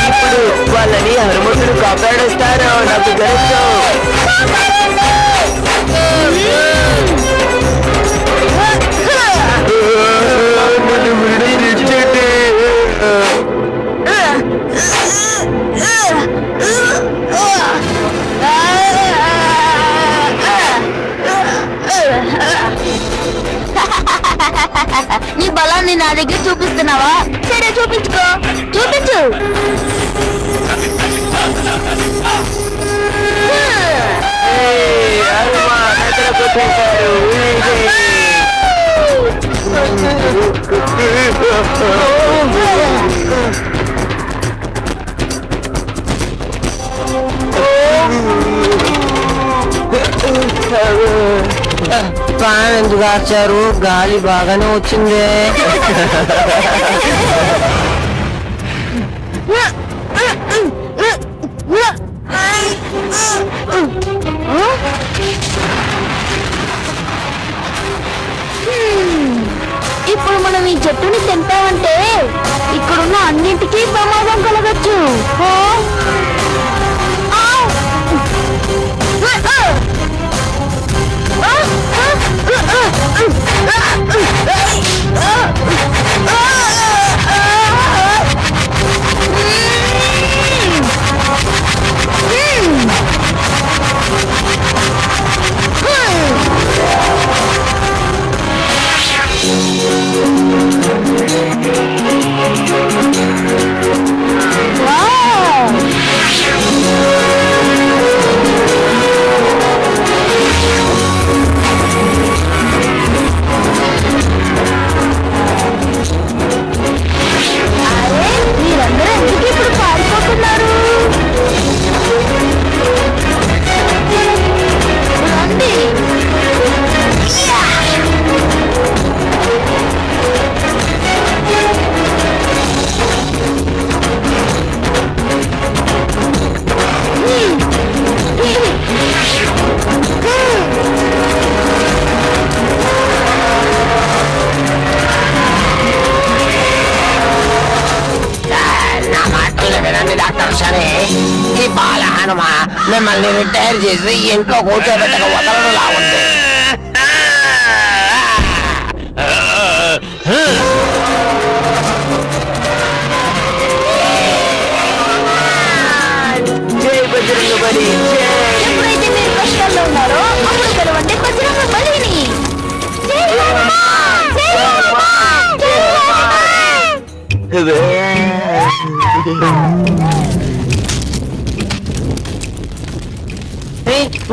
ఇప్పుడు వాళ్ళని హనుమంతుడు కాపాడేస్తారు. నాకు తెలుసు. నీ బలాన్ని నా దగ్గర చూపిస్తున్నావా? సరే, చూపించుకో. చూపించు. ఫ్యాన్ ఎందుకు ఆర్చారు? గాలి బాగానే వచ్చింది. ఇప్పుడు మనం ఈ చెట్టుని తెంపామంటే ఇక్కడున్న అన్నింటికీ ప్రమాదం కలగచ్చు. మిమ్మల్ని రిటైర్ చేసి ఇంట్లో కూర్చోబెట్టక వదలలా ఉంది. ఎప్పుడైతే మీరు కష్టాల్లో ఉన్నారో అప్పుడు గెలవండి బజరంగ బలిని.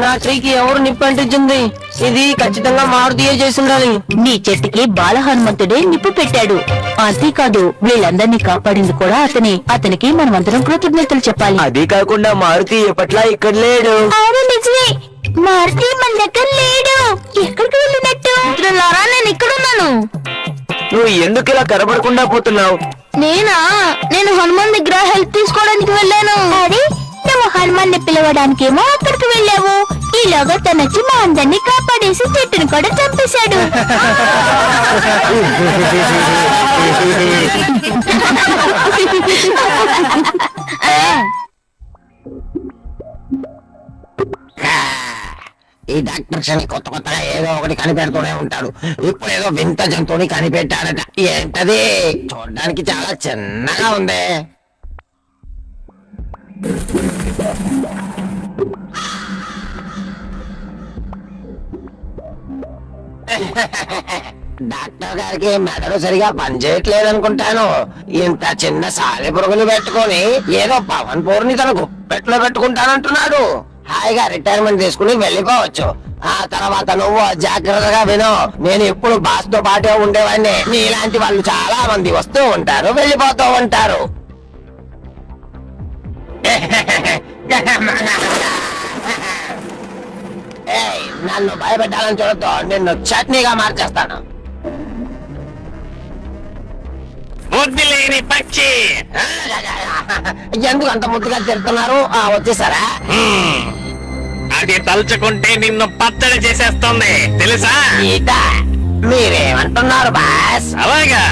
నా ట్రీకి ఎవరు నిప్పు అంటించింది? ఇది ఖచ్చితంగా మారుతీయే చేసి ఉండాలి. నీ చెట్టుకి బాల హనుమంతుడే నిప్పు పెట్టాడు. అంతేకాదు వీళ్ళందరినీ కాపాడింది కూడా అతనే. అతనికి మనమందరం కృతజ్ఞతలు చెప్పాలి. అది కాకుండా మారుతి ఎప్పట్లా ఇక్కడ లేడు. అవును నిజమే, మారుతి మన దగ్గర లేడు. ఎక్కడికి వెళ్ళినట్టు? నేను ఇక్కడున్నాను. నువ్వు ఎందుకు ఇలా కనబడకుండా పోతున్నావు? నేను హనుమాన్ దగ్గర హెల్ప్ తీసుకోవడానికి వెళ్ళాను. అరే నువ్వు హనుమాన్ని పిలవడానికేమో అక్కడికి వెళ్ళావు. ఈలోగా తనొచ్చి మా అందరినీ కాపాడేసి చెట్టును కూడా చంపేశాడు. ఈ డాక్టర్ శని కొత్త కొత్తగా ఏదో ఒకటి కనిపెడుతూనే ఉంటాడు. ఇప్పుడు ఏదో వింత జంతువుని కనిపెట్టాడట. ఏంటది? చూడడానికి చాలా చిన్నగా ఉంది. డాక్టర్ గారికి మెదడు సరిగా పనిచేయట్లేదు అనుకుంటాను. ఇంత చిన్న సాలె పురుగుని పెట్టుకొని ఏదో పవన్ పూర్ని తన గుప్పెట్లో పెట్టుకుంటానంటున్నాడు. హాయిగా రిటైర్మెంట్ తీసుకుని వెళ్ళిపోవచ్చు. ఆ తర్వాత నువ్వు జాగ్రత్తగా విను. నేను ఎప్పుడు బాస్ తో పాటే ఉండేవాడిని. నీలాంటి వాళ్ళు చాలా మంది వస్తూ ఉంటారు, వెళ్ళిపోతూ ఉంటారు. ఏయ్, నన్ను భయపెట్టాలని చూడద్దు. నిన్ను చట్నీగా మార్చేస్తాను. బుద్ధి లేని పక్షి. ఎందుకు అంత ముద్దుగా తిడుతున్నారు? వచ్చేసారా? అది తలుచుకుంటే నిన్ను పచ్చడి చేసేస్తుంది తెలుసా? ఈత మీరేమంటున్నారు బాస్? అలాగా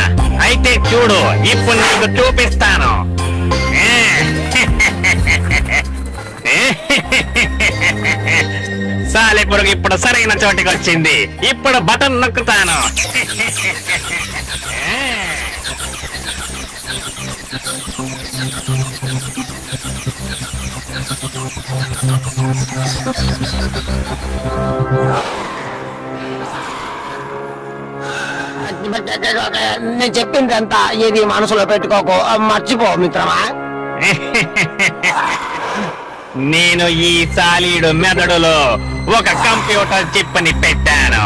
అయితే చూడు, ఇప్పుడు నీకు చూపిస్తాను. సాలెపురుగు ఇప్పుడు సరైన చోటికి వచ్చింది. ఇప్పుడు బటన్ నొక్కుతాను. నేను చెప్పిందంతా ఇది మనసులో పెట్టుకోకు, మర్చిపో మిత్రమా. నేను ఈ సాలీడు మెదడులో ఒక కంప్యూటర్ చిప్ ని పెట్టాను.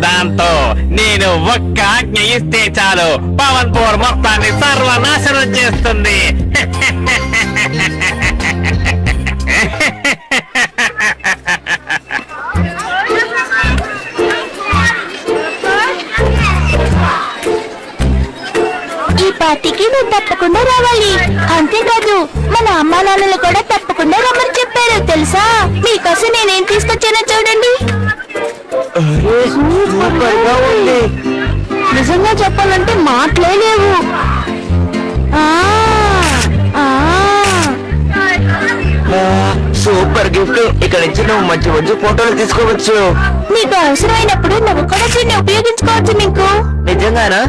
దాంతో నేను ఒక్క ఆజ్ఞ ఇస్తే చాలు పవన్ పూర్ మొత్తాన్ని సర్వనాశనం చేస్తుంది. ఈ పార్టీకి నువ్వు తప్పకుండా రావాలి. అంతేకాదు మన అమ్మా నాన్నలు కూడా తప్పకుండా రమ్మని చెప్పారు తెలుసా? మీకోసం నేనేం తీసుకొచ్చానో చూడండి. నిజంగా చెప్పాలంటే మాటలే లేవు. Super gift. ఇక్కడ నుంచి నువ్వు మంచి మంచి ఫోటోలు తీసుకోవచ్చు. నీకు అవసరమైనప్పుడు నువ్వు కూడా దీన్ని ఉపయోగించుకోవచ్చు. నీకు నిజంగానా?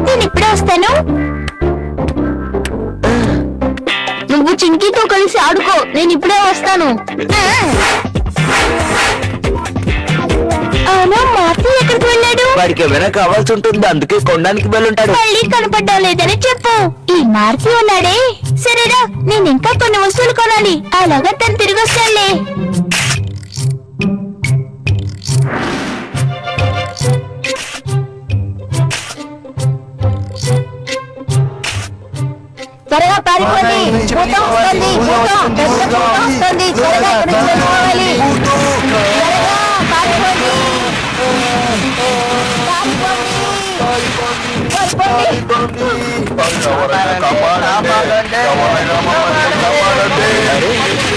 నేను ఇప్పుడే వస్తాను. నువ్వు చింకీతో కలిసి ఆడుకో, నేను ఇప్పుడే వస్తాను. అవునా, మార్తి ఎక్కడికి వెళ్ళాడు? వాడికి ఏమైనా కావాల్సి ఉంటుంది, అందుకే కొనడానికి వెళ్ళుంటాడు. మళ్ళీ కనపడ్డం లేదని చెప్పు. ఈ మార్తి ఉన్నాడే, సరేరా నేను ఇంకా కొన్ని వస్తువులు కొనాలి. అలాగా తను తిరిగి వస్తానులే. త్వరగా పారిపోండి, భూతం వస్తుంది, భూతం, పెద్ద భూతం వస్తుంది. త్వరగా ఇక్కడి నుంచి వెళ్ళిపోవాలి. త్వరగా పారిపోండి,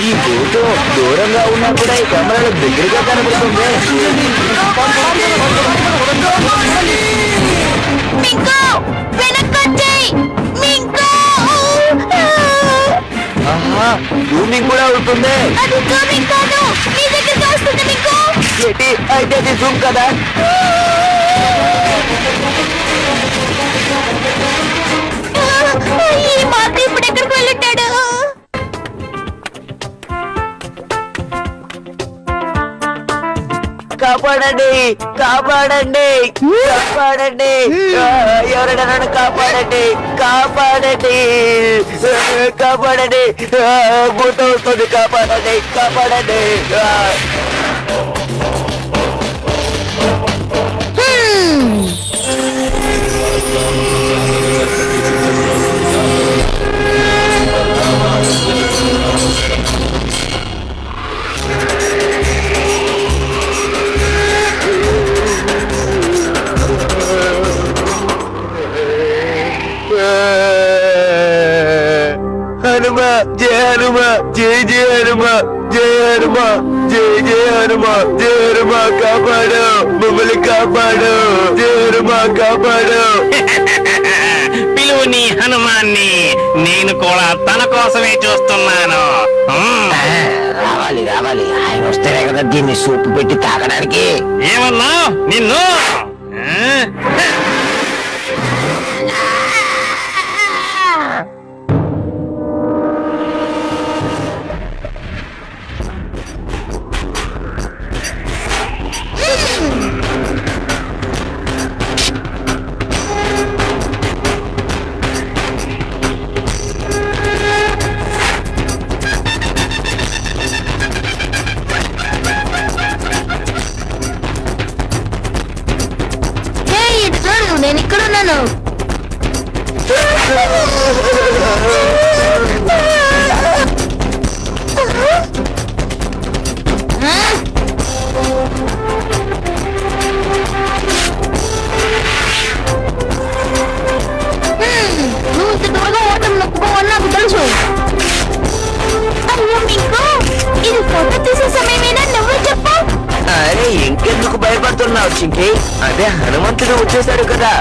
ఈ ఫోటో దూరంగా ఉన్నా కూడా ఈ కెమెరాలో దగ్గరగా కనబడుతుంది. మింకు వెనక్కొచ్చేయ్. మింకు జూమింగ్ కూడా అవుతుంది. అది జూమింగ్ కాదు, నీ దగ్గరికి వస్తుంది. మింకు ఏంటి అయితే అది జూమ్ కదా? ఈ మాట ఇప్పుడు ఎక్కడికి వెళ్ళుంటాడు? కాపాడు. కాపాడండి కాపాడండి కాపాడండి ఎవరైనా నన్ను కాపాడండి కాపాడండి కాపాడండి భూతం వస్తుంది కాపాడండి కాపాడండి హనుమా జయ హనుమా జయ జయ హనుమా జయ హనుమా జయ జయ హనుమా జయ హనుమా కాపాడు మమ్మల్ని కాపాడు జయ హనుమా కాపాడు పిలువు నీ హనుమాన్ని, నేను కూడా తన కోసమే చూస్తున్నాను. రావాలి రావాలి, ఆయన వస్తేనే కదా దీన్ని సూపు పెట్టి తాగడానికి. ఏమన్నా నిన్ను నేను ఇక్కడ ఉన్నాను. నువ్వు ఇంత త్వరగా ఓటం నొప్పుకోవని నాకు తెలుసు. అయ్యో మీకు ఇది ఫోటో తీసే సమయమేనా? నువ్వు చెప్పు. అరే ఇంకెందుకు భయపడుతున్నావు చింకి? అదే హనుమంతుడు వచ్చేసాడు కదా.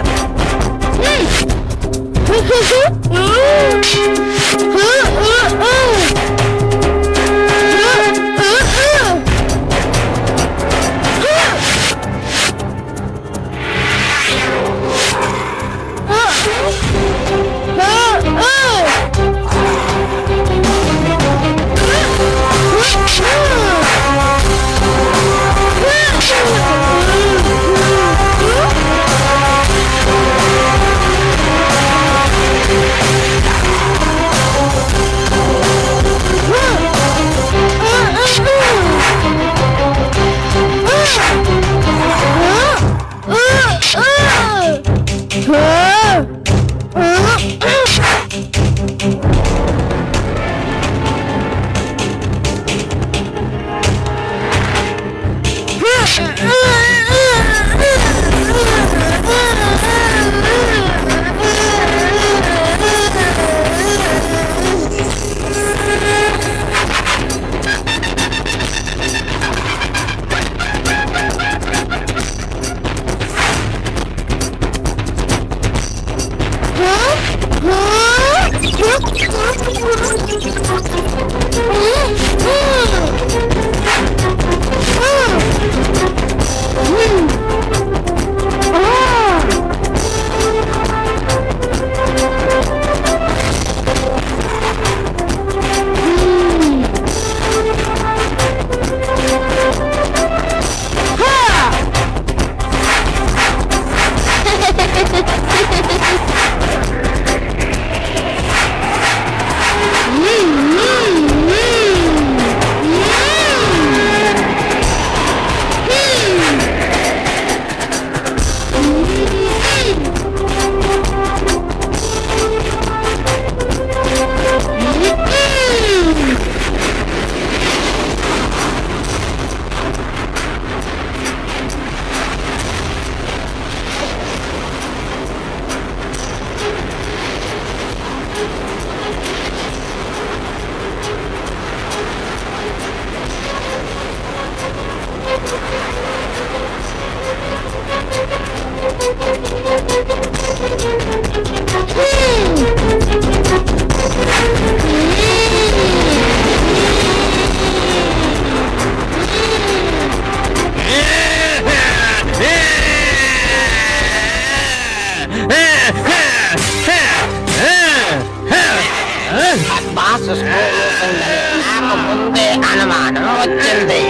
బాస్ స్కూల్ నాకు ముందే అనుమానం వచ్చింది.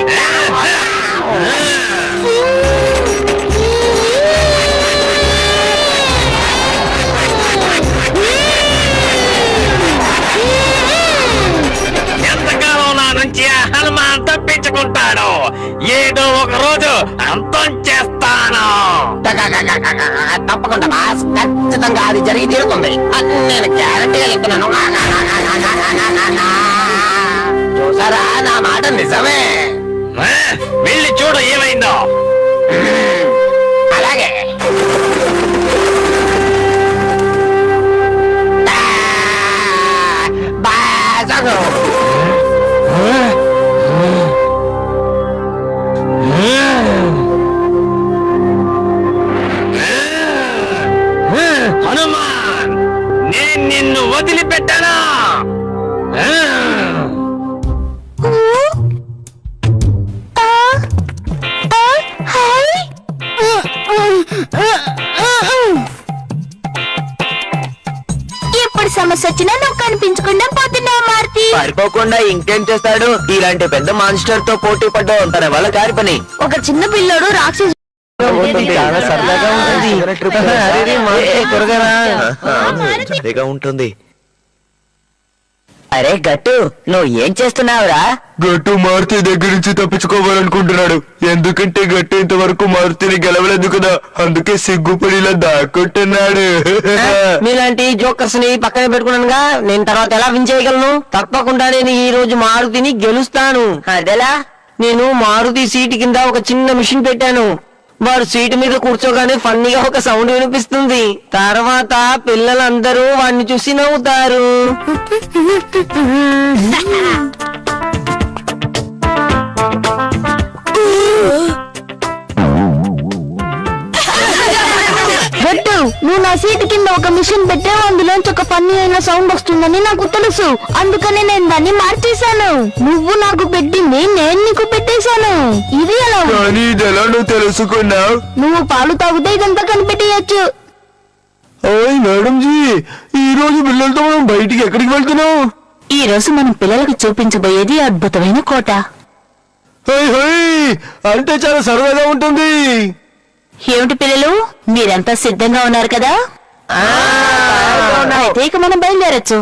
అనుకుంటాడు. ఏదో ఒక రోజు అంతం చేస్తాను. తప్పకుండా బాస్, ఖచ్చితంగా అది జరిగి తీరుతుంది. నేను గ్యారంటీగా చెప్తున్నాను. చూసారా, నా మాట నిజమే. వెళ్ళి చూడు ఏమైందో. అలాగే. బాసను హనుమాన్, నేను నిన్ను వదిలిపెట్టానా? ఎప్పుడు సమస్య వచ్చినా నువ్వు కనిపించకుండా పోతున్నావు మారుతి. పారిపోకుండా ఇంకేం చేస్తాడు? ఇలాంటి పెద్ద మాన్స్టర్ తో పోటీ పడ్డం తన వల్ల కారి పని. ఒక చిన్న పిల్లోడు రాక్షసు చాలా సరదాగా ఉంటుంది. అరే మారుతి, త్వరగా రా. సరిగా ఉంటుంది. అరే గట్టు, నువ్వు ఏం చేస్తున్నావురా? గట్టు మారుతి దగ్గర నుంచి తప్పించుకోవాలనుకుంటున్నాడు. ఎందుకంటే గట్టు ఇంతవరకు మారుతిని గెలవలేదు కదా, అందుకే సిగ్గుపడి ఇలా దాక్కుంటున్నాడు. మీలాంటి జోకర్స్ ని పక్కన పెట్టుకున్నానుగా, నేను తర్వాత ఎలా విన్ చేయగలను? తప్పకుండా నేను ఈ రోజు మారుతిని గెలుస్తాను. అదెలా? నేను మారుతి సీటు కింద ఒక చిన్న మిషన్ పెట్టాను. వాడు సీటు మీద కూర్చోగానే ఫన్నీగా ఒక సౌండ్ వినిపిస్తుంది. తర్వాత పిల్లలందరూ వాడిని చూసి నవ్వుతారు. గట్టు, నువ్వు నా సీటు కింద ఒక మిషన్ పెట్టావు, అందులోంచి ఒక ఫన్నీ అయిన సౌండ్ వస్తుందని నాకు తెలుసు. అందుకని నేను దాన్ని మార్చేశాను. నువ్వు నాకు పెట్టింది నేను నీకు పెట్టేశాను. ఇది ఎలా ఉంది? కానీ ఇది ఎలా నువ్వు తెలుసుకున్నావు? నువ్వు పాలు తాగితే ఇదంతా కనిపెట్టేయచ్చు. ఓయ్ మేడం జీ, ఈ రోజు పిల్లలతో మనం బయటికి ఎక్కడికి వెళ్తున్నాం? ఈ రోజు మనం పిల్లలకు చూపించబోయేది అద్భుతమైన కోట. హోయ్ హోయ్, అంటే చాలా సరదాగా ఉంటుంది. ఏమిటి పిల్లలు, మీరంతా సిద్ధంగా ఉన్నారు కదా? అయితే ఇక మనం బయలుదేరచ్చు.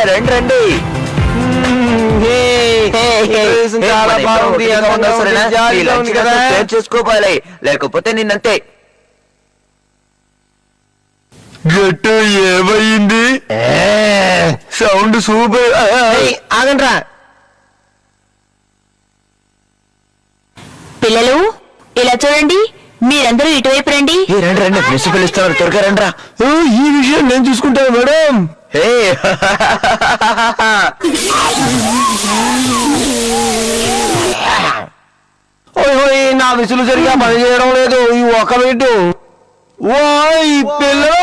రండి రండి. చాలా బాగుంది. జాలీగా ఉంది కదా. చేసుకోవాలి, లేకపోతే నిన్నంతే. గట్టు ఏమైంది? Sound super. ఆగండ్రా. పిల్లలు ఇలా చూడండి, మీరందరూ ఇటువైపు రండి. రండి రండి, మిస్ పిలుస్తున్నారు, త్వరగా రండి రా. ఈ విషయం నేను చూసుకుంటాను మేడం. ఓయ్, నా విసులు సరిగా పని చేయడం లేదు. ఈ ఒక వీటు ఓయ్ పిల్లలు,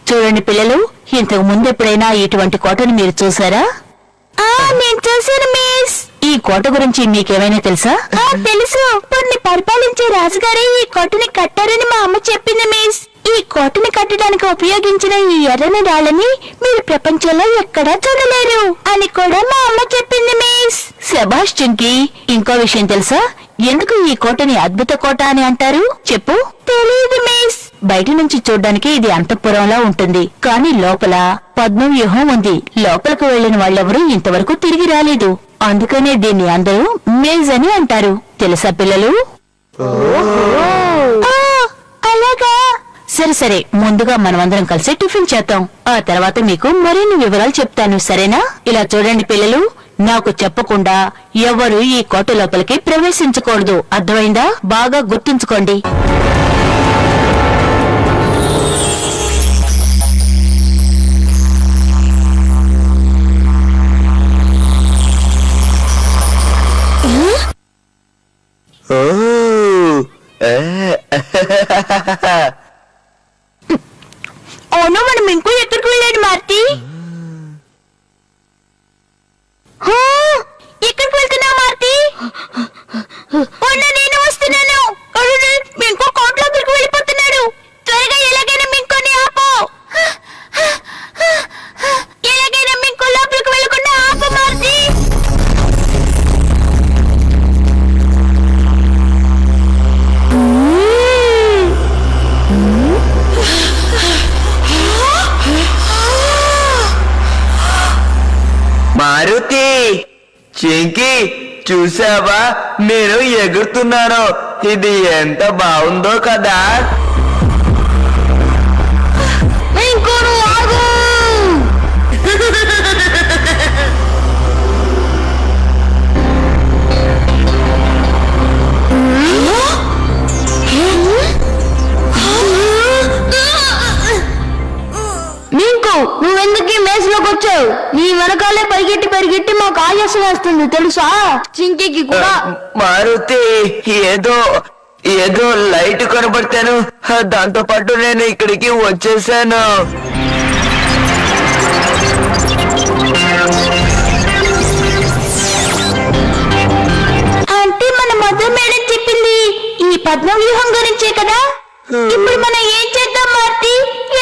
చూడండి పిల్లలు, ఇంతకు ముందు ఎప్పుడైనా ఇటువంటి కోటను మీరు చూసారా? నేను చూసాను మిస్. ఈ కోట గురించి మీకేమైనా తెలుసా? తెలుసు. కొన్ని పరిపాలించే రాజుగారే ఈ కోటని కట్టారని మా అమ్మ చెప్పింది మిస్. ఈ కోటని కట్టడానికి ఉపయోగించిన ఈ ఎర్రని రాళ్ళని మీరు ప్రపంచంలో ఎక్కడా చూడలేరు అని కూడా మా అమ్మ చెప్పింది మిస్. శభాష్ చింకి, ఇంకో విషయం తెలుసా? ఎందుకు ఈ కోటని అద్భుత కోట అని అంటారు చెప్పు? తెలియదు మిస్. బయట నుంచి చూడ్డానికి ఇది అంతఃపురంలా ఉంటుంది, కానీ లోపల పద్మ వ్యూహం ఉంది. లోపలికి వెళ్లిన వాళ్ళెవరూ ఇంతవరకు తిరిగి రాలేదు. అందుకనే దీన్ని అందరూ మేజ్ అని అంటారు. తెలుసా పిల్లలు? అలాగా. సరే సరే, ముందుగా మనమందరం కలిసి టిఫిన్ చేద్దాం. ఆ తర్వాత మీకు మరిన్ని వివరాలు చెప్తాను, సరేనా? ఇలా చూడండి పిల్లలు, నాకు చెప్పకుండా ఎవరు ఈ కోట లోపలికి ప్రవేశించకూడదు. అర్థమైందా? బాగా గుర్తుంచుకోండి. అవును, మనం ఇంకో ఎక్కడికి వెళ్ళాడు మార్తి? ఎక్కడికి వెళ్తున్నావు మార్తి? నేను వస్తున్నాను. ఇంకో కోట్లోకి వెళ్ళిపోతున్నాడు. త్వరగా ఎలాగైనా మింకొని ఆపో. చింకి చూసావా నేను ఎగురుతున్నాను ఇది ఎంత బాగుందో కదా నువ్వెందుకు మేస్లోకి వచ్చావు? నీ వెనకాలే పరిగెట్టి మాకు ఆయాసం వేస్తుంది తెలుసా? చింకీకి కూడా. మారుతి ఏదో లైట్ కనబడతాను దాంతో పాటు నేను ఇక్కడికి వచ్చేసాను అంటే మన మదర్ మేడం చెప్పింది ఈ పద్మ వ్యూహం గురించే కదా? ఇప్పుడు మనం ఏం చేద్దాం మార్తి?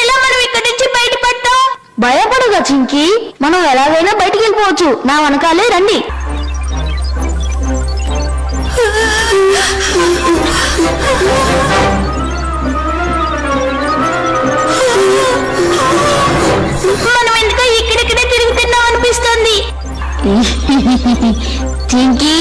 ఎలా మనం ఇక్కడి నుంచి బయటపడతాం? భయపడగా చింకి, మనం ఎలాగైనా బయటికి వెళ్ళిపోవచ్చు. నా వెనకాలే రండి. మనం ఎందుకో ఇక్కడిక్కడే తిరుగుతున్నాం అనిపిస్తుంది. చింకి,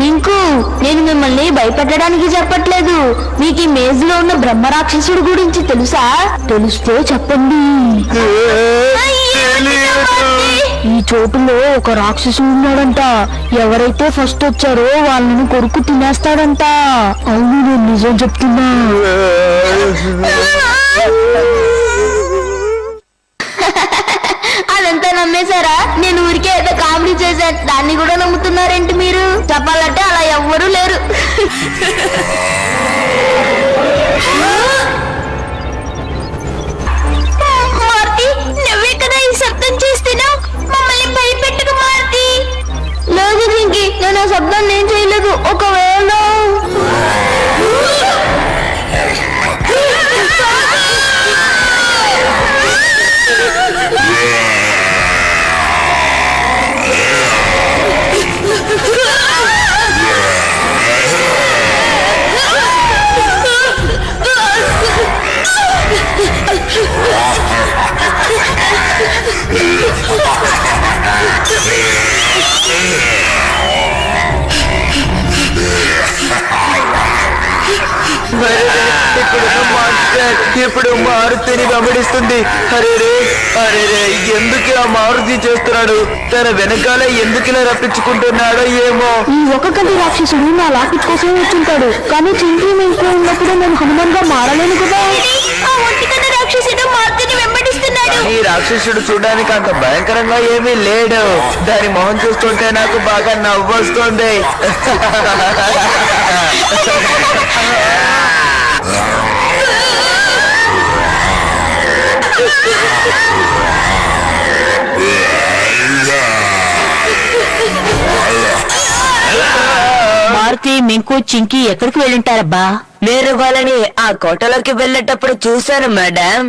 మింకు, నేను మిమ్మల్ని భయపెట్టడానికి చెప్పట్లేదు. మీకు ఈ మేజ్ లో ఉన్న బ్రహ్మ రాక్షసుడు గురించి తెలుసా? తెలిస్తే చెప్పండి. ఈ చోటులో ఒక రాక్షసుడు ఉన్నాడంట. ఎవరైతే ఫస్ట్ వచ్చారో వాళ్ళని కొరుకు తినేస్తాడంట. అవును, నేను నిజం చెప్తున్నా. అదంతా నమ్మేశారా? నేను ఊరికే ఏదో కామెడీ చేశాను, దాన్ని కూడా నమ్ముతున్నారేంటి మీరు? చెప్పాలంటే అలా ఎవ్వరూ లేరు. మార్తి, నువ్వే కదా ఈ శబ్దం చేస్తున్నావు? మమ్మల్ని భయపెట్టుకు మార్తి. లేదు జింకి, నేను ఆ శబ్దం నేను చేయలేదు. ఒకవేళ ఇప్పుడు మారుతిని వెంబడిస్తుంది. అరే ఎందుకు ఆ మారుతి చేస్తున్నాడు? తన వెనకాల ఎందుకు ఇలా రప్పించుకుంటున్నాడో ఏమో. ఈ ఒక కంటి రాక్షసుడు నా లాకెట్ కోసం వచ్చుంటాడు. కానీ చింకి ఇంట్లో ఉన్నప్పుడు నేను హనుమాన్ గా మారలేను కదా. ఈ రాక్షసుడు చూడడానికి అంత భయంకరంగా ఏమీ లేడు. దాని మొహం చూస్తుంటే నాకు బాగా నవ్వొస్తుంది. మారుతి, మింకు, చింకి ఎక్కడికి వెళ్ళుంటారబ్బా? మీరు వాళ్ళని ఆ కోటలోకి వెళ్ళేటప్పుడు చూశాను మేడం.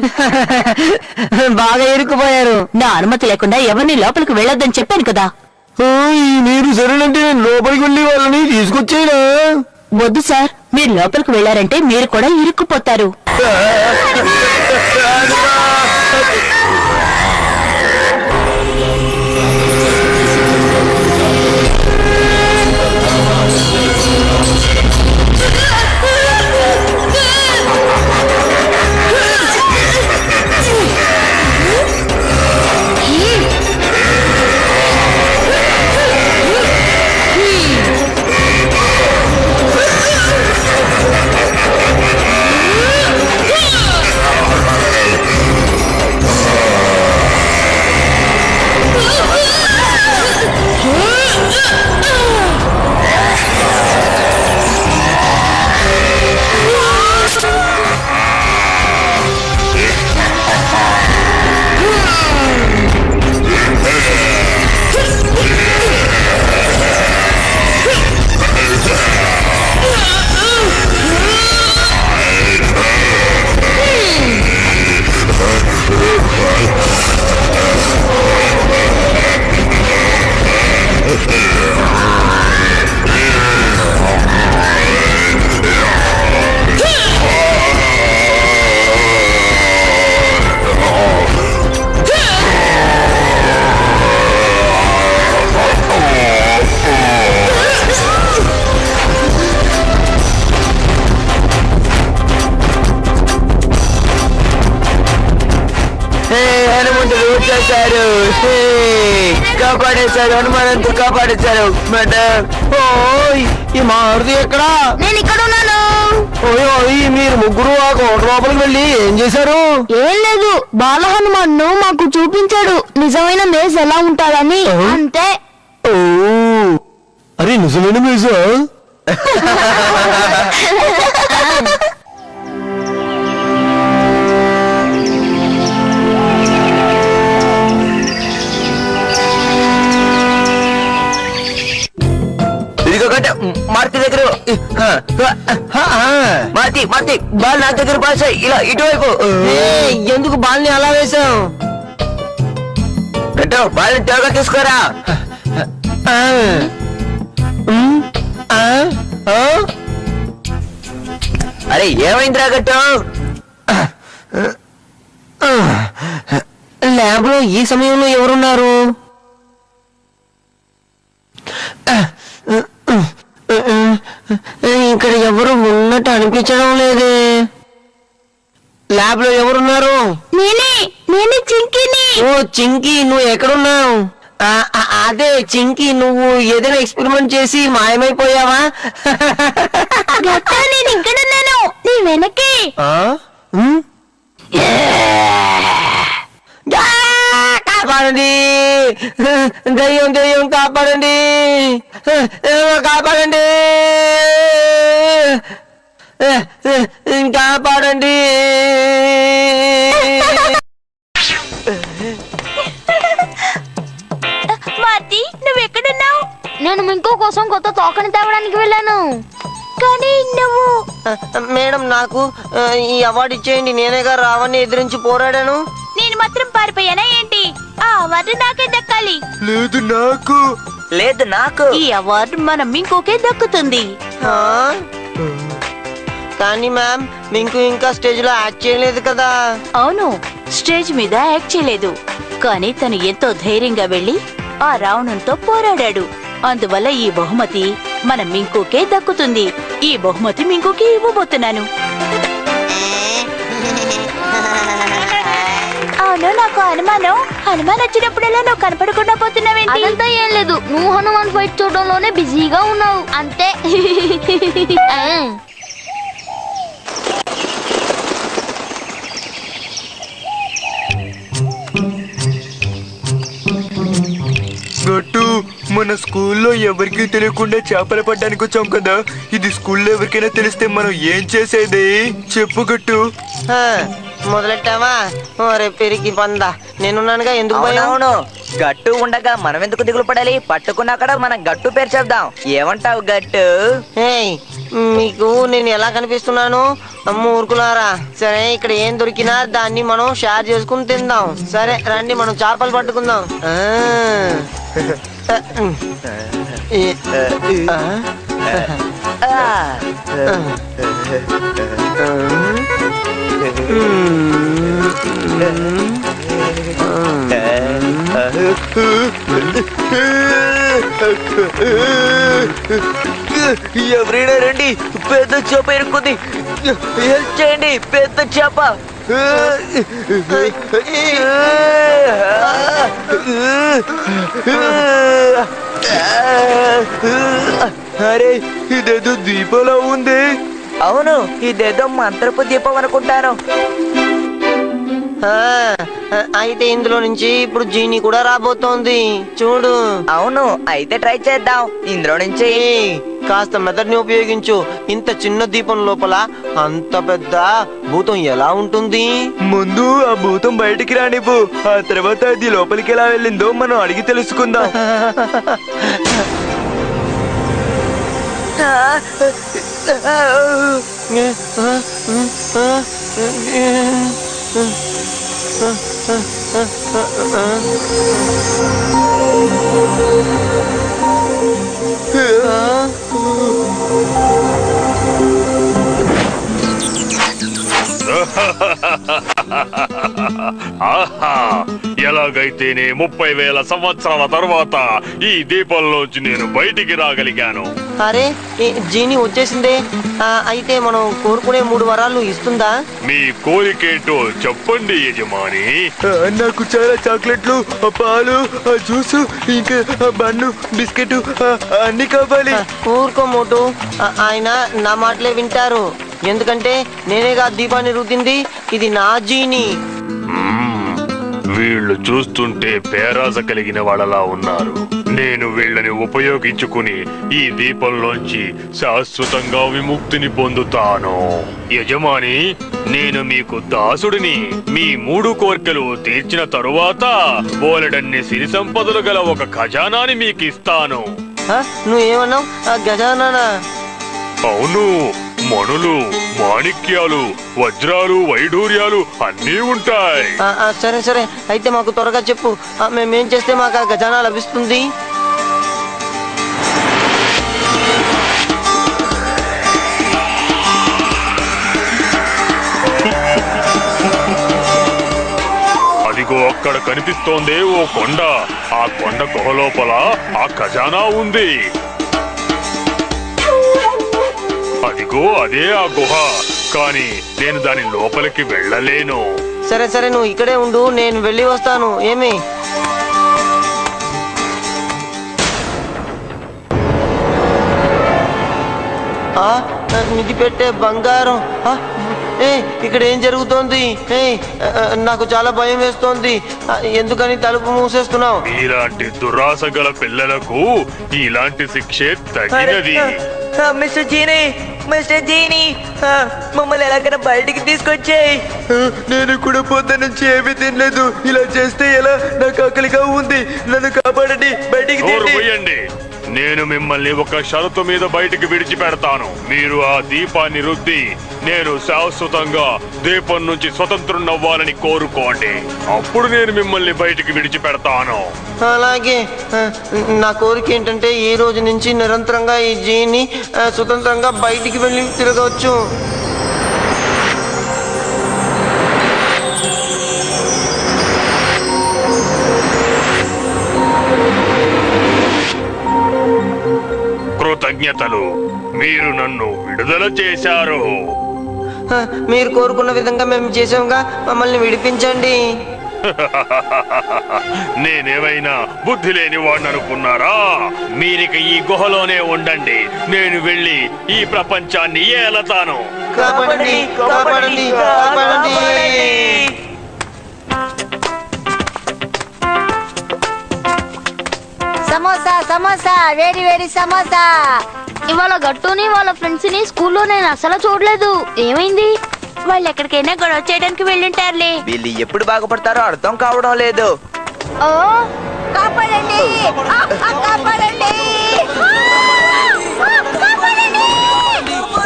బాగా ఇరుక్కుపోయారు. నా అనుమతి లేకుండా ఎవరిని లోపలికి వెళ్ళొద్దని చెప్పాను కదా. మీరు సరేనంటే నేను లోపలికి వెళ్ళి వాళ్ళని తీసుకొచ్చేనా? వద్దు సార్, మీరు లోపలికి వెళ్ళారంటే మీరు కూడా ఇరుక్కుపోతారు. వచ్చేసారు. కాపాడేశారు, హనుమానంతో కాపాడేశారు. మేడం ఓయ్, ఈ మారుతి ఎక్కడా? నేను ఇక్కడ ఉన్నాను. ఓయ్ ఓయ్, మీరు ముగ్గురు ఆ కోట లోపలికి వెళ్ళి ఏం చేశారు? ఏం లేదు, బాల హనుమాన్ మాకు చూపించాడు నిజమైన మేజ్ ఎలా ఉంటాడని. అంతే. ఓ, అరే నిజమైన మేజా? మార్తి దగ్గర మార్తి బాల్ నా దగ్గర పాస్ ఇలా ఇటువైపు. ఎందుకు బాల్ని అలా వేసావు? గట్టు బాల్ని త్వరగా తీసుకోరా. అరే ఏమైందిరా గట్టు? ల్యాబ్ లో ఈ సమయంలో ఎవరున్నారు? ఇక్కడ ఎవరు ఉన్నట్టు అనిపించడం లేదే. ల్యాబ్ లో ఎవరున్నారు? నేనే చింకిని. ఓ చింకి, నువ్వు ఎక్కడున్నావు? అదే చింకి, నువ్వు ఏదైనా ఎక్స్పెరిమెంట్ చేసి మాయమైపోయావా? నేను ఇక్కడున్నాను, నీ వెనకే. కాపాడండి, దయ్యం దయ్యం కాపాడండి, కాపాడండి, కాపాడండి. మార్తి, నువ్వు ఎక్కడున్నావు? నేను మింకు కోసం కొత్త తోకని తేవడానికి వెళ్ళాను. కానీ నువ్వు మేడం, నాకు ఈ అవార్డు ఇచ్చేయండి. నేనేగా రావణ్ణి ఎదిరించి పోరాడాను. నేను మాత్రం పారిపోయానా ఏంటి? ఆ అవార్డు నాకే దక్కాలి. లేదు నాకు. లేదు నాకు. ఈ అవార్డు మన మింకుకే దక్కుతుంది. కానీ మ్యామ్, మీకు ఇంకా స్టేజ్ లో యాక్ట్ చేయలేదు కదా? అవును, స్టేజ్ మీద యాక్ట్ చేయలేదు. కానీ తను ఎంతో ధైర్యంగా వెళ్లి ఆ రావణునితో పోరాడాడు. అందువల్ల ఈ బహుమతి మన మింకుకే దక్కుతుంది. ఈ బహుమతి మింకుకి ఇవ్వబోతున్నాను. అవును, నాకు అనుమానం. హనుమాన్ వచ్చినప్పుడల్లా నువ్వు కనపడకుండా పోతున్నావేంటి? అదంతా ఏం లేదు, నువ్వు హనుమాన్ ఫైట్ చూడడంలోనే బిజీగా ఉన్నావు అంతే. గట్టు, మన స్కూల్లో ఎవరికి తెలియకుండా చేపలు పడ్డానికి వచ్చాం కదా. ఇది స్కూల్లో ఎవరికైనా తెలిస్తే మనం ఏం చేసేది? చెప్పు గట్టు. మొదలెట్టావా? రే పెరిగి పందా, నేనున్నానుగా, ఎందుకు భయం? అవును, గట్టు ఉండగా మనం ఎందుకు దిగులు పడాలి? పట్టుకున్నాక మనం గట్టు పేరు చెప్దాం. ఏమంటావు గట్టు? మీకు నేను ఎలా కనిపిస్తున్నాను? ఊరుకులారా. సరే, ఇక్కడ ఏం దొరికినా దాన్ని మనం షేర్ చేసుకుని తిందాం. సరే రండి, మనం చేపలు పట్టుకుందాం. ఎవరైనా రండి, పెద్ద చేప ఇరుక్కుంది. హెల్ప్ చేయండి, పెద్ద చేప. అరే, ఇదేదో దీపంలా ఉంది. అవును, ఇదేదో మంత్రపు దీపం అనుకుంటాను. అయితే ఇందులో నుంచి ఇప్పుడు జీని కూడా రాబోతోంది, చూడు. అవును, అయితే ట్రై చేద్దాం. ఇందులో నుంచి కాస్త మెదడుని ఉపయోగించు. ఇంత చిన్న దీపం లోపల అంత పెద్ద భూతం ఎలా ఉంటుంది? ముందు ఆ భూతం బయటికి రానివ్వు, ఆ తర్వాత అది లోపలికి ఎలా వెళ్ళిందో మనం అడిగి తెలుసుకుందాం. ఆహా, ఎలాగైతేనే 30,000 సంవత్సరాల తర్వాత ఈ దీపంలోంచి నేను బయటికి రాగలిగాను. అరే జీని వచ్చేసిందే. అయితే మనం కోరుకునే 3 వరాలు ఇస్తుందా? మీ కోరికేంటో చెప్పండి యజమాని. నాకు చాలా చాక్లెట్లు, పాలు, జ్యూసు, ఇంకా బన్ను, బిస్కెట్ అన్ని కావాలి. ఊరుకో మోటు, ఆయన నా మాటలే వింటారు. ఎందుకంటే నేనేగా దీపాన్ని రుద్దింది. ఇది నా జీని. వీళ్ళు చూస్తుంటే పేరాస కలిగిన వాళ్ళలా ఉన్నారు. నేను వీళ్ళని ఉపయోగించుకుని ఈ దీపంలోంచి శాశ్వతంగా విముక్తిని పొందుతాను. యజమాని, నేను మీకు దాసుడిని. మీ 3 కోర్కెలు తీర్చిన తరువాత బోలెడన్ని సిరి సంపదలు గల ఒక ఖజానాని మీకు ఇస్తాను. నువ్వేమన్నావు? గజానా? అవును, మణులు, మాణిక్యాలు, వజ్రాలు, వైడూర్యాలు అన్నీ ఉంటాయి. సరే సరే, అయితే మాకు త్వరగా చెప్పు. మేమేం చేస్తే మాకు ఆ ఖజానా లభిస్తుంది? అదిగో అక్కడ కనిపిస్తోందే ఓ కొండ. ఆ కొండ గుహ లోపల ఆ ఖజానా ఉంది. అదిగో అదే ఆ గుహ. కానీ నేను దాని లోపలికి వెళ్ళలేను. సరే సరే, నువ్వు ఇక్కడే ఉండు, నేను వెళ్ళి వస్తాను. ఏమి? నిధి పెట్టే బంగారం. ఇక్కడ ఏం జరుగుతోంది? నాకు చాలా భయం వేస్తోంది. ఎందుకని తలుపు మూసేస్తున్నావు? ఇలాంటి దురాశ గల పిల్లలకు ఇలాంటి శిక్షే తగినది. మిస్టర్ జీనీ, మమ్మల్ని ఎలాగైనా బయటికి తీసుకొచ్చేయి. నేను కూడా పొద్దు నుంచి ఏమీ తినలేదు. ఇలా చేస్తే ఎలా? నాకు ఆకలిగా ఉంది. నన్ను కాపాడండి, బయటికి పోయండి. నేను మిమ్మల్ని ఒక షరతు మీద బయటికి విడిచిపెడతాను. మీరు ఆ దీపాన్ని రుద్ది నేను శాశ్వతంగా దీపం నుంచి స్వతంత్రుణ్ణవ్వాలని కోరుకోండి. అప్పుడు నేను మిమ్మల్ని బయటికి విడిచిపెడతాను. అలాగే. నా కోరిక ఏంటంటే ఈ రోజు నుంచి నిరంతరంగా ఈ జీని స్వతంత్రంగా బయటికి వెళ్ళి తిరగవచ్చు. కృతజ్ఞతలు, మీరు నన్ను విడుదల చేశారు. మీరు కోరుకున్న విధంగా మేము చేసాంగా, మమ్మల్ని విడిపించండి. నేనేమైనా బుద్ధి లేని వాడిని అనుకున్నారా? మీరిక ఈ గుహలోనే ఉండండి. నేను వెళ్ళి ఈ ప్రపంచాన్ని ఏలతాను. కాపాడండి, కాపాడండి, కాపాడండి. సమోసా సమోసా, వేడి వేడి సమోసా. ఇవాళ గట్టుని వాళ్ళ ఫ్రెండ్స్ ని స్కూల్లో నేను అసలు చూడలేదు. ఏమైంది? వాళ్ళు ఎక్కడికైనా గొడవ చేయడానికి వెళ్ళుంటారులే. వీళ్ళు ఎప్పుడు బాగుపడతారో అర్థం కావడం లేదు. ఓ కాపాడండి, కాపాడండి,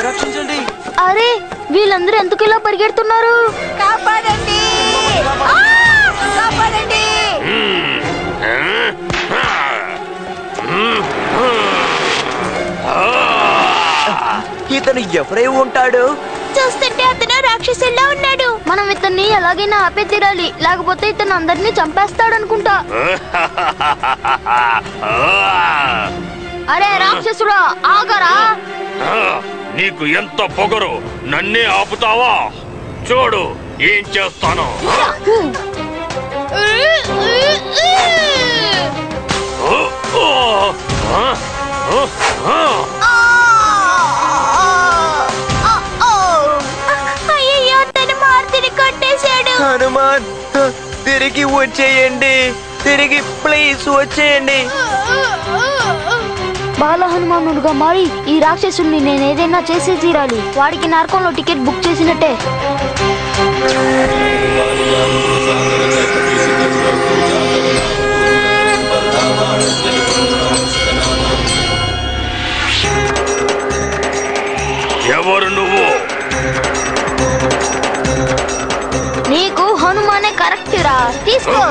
రక్షించండి. అరే వీళ్ళందరూ ఎందుకు ఇలా పరిగెడుతున్నారు? కాపాడండి, కాపాడండి. ఇతను ఎవరై ఉంటాడు? చూస్తుంటే అతను రాక్షసుల్లా ఉన్నాడు. మనం ఇతన్ని ఎలాగైనా ఆపే తీరాలి, లేకపోతే ఇతను అందరినీ చంపేస్తాడు అనుకుంటా. అరే రాక్షసుడా, ఆగరా! నీకు ఎంత పొగరు, నన్నే ఆపుతావా? చూడు ఏం చేస్తాను. అయ్యో, తను మార్తిని కొట్టేశాడు. హనుమాన్, తిరిగి వచ్చేయండి. తిరిగి ప్లీజ్ వచ్చేయండి. బాల హనుమానుడుగా మారి ఈ రాక్షసుని నేను ఏదైనా చేసి తీరాలి. వాడికి నరకంలో టికెట్ బుక్ చేసినట్టే. ఎవరు నువ్వు? నీకు హనుమానే కరెక్ట్ రా, తీసుకో.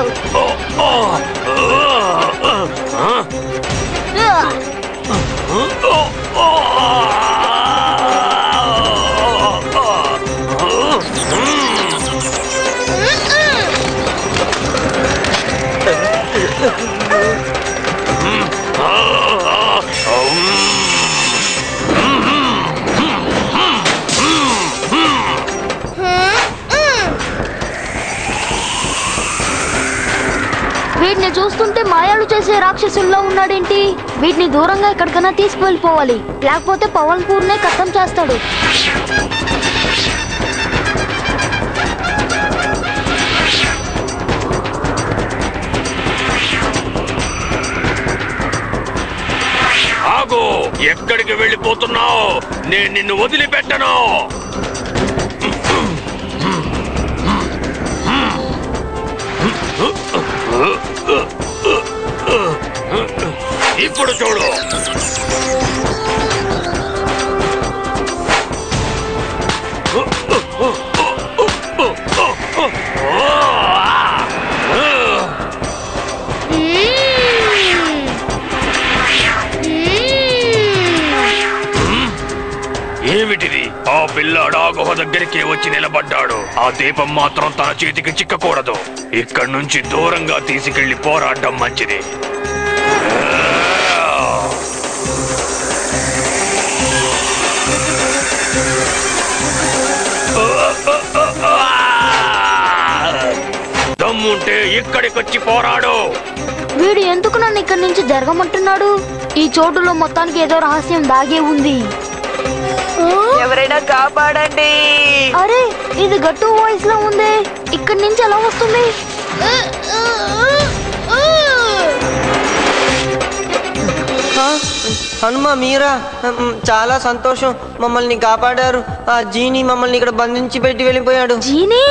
వీటిని చూస్తుంటే మాయాలు చేసే రాక్షసుల్లో ఉన్నాడేంటి? వీటిని దూరంగా ఎక్కడికైనా తీసుకువెళ్ళిపోవాలి, లేకపోతే పవన్ పూర్నే కథం చేస్తాడు. ఆగు! ఎక్కడికి వెళ్ళిపోతున్నావు? నేను నిన్ను వదిలిపెట్టను. ఇప్పుడు చూడు. ఏమిటిది? ఆ పిల్లాడు ఆ గుహ దగ్గరికి వచ్చి నిలబడ్డాడు. ఆ దీపం మాత్రం తన చేతికి చిక్కకూడదు. ఇక్కడి నుంచి దూరంగా తీసుకెళ్లి పోరాడడం మంచిది. దమ్ముంటే ఇక్కడికొచ్చి పోరాడు. వీడు ఎందుకు నన్ను ఇక్కడి నుంచి జరగమంటున్నాడు? ఈ చోటులో మొత్తానికి ఏదో రహస్యం దాగే ఉంది. ఎవరైనా కాపాడండి. అరే, ఇది గట్టు వాయిస్ లో ఉంది. ఇక్కడి నుంచి ఎలా వస్తుంది? హనుమ, మీరా? చాలా సంతోషం, మమ్మల్ని కాపాడారు. ఆ జీని మమ్మల్ని ఇక్కడ బంధించి పెట్టి వెళ్ళిపోయాడు. జీని?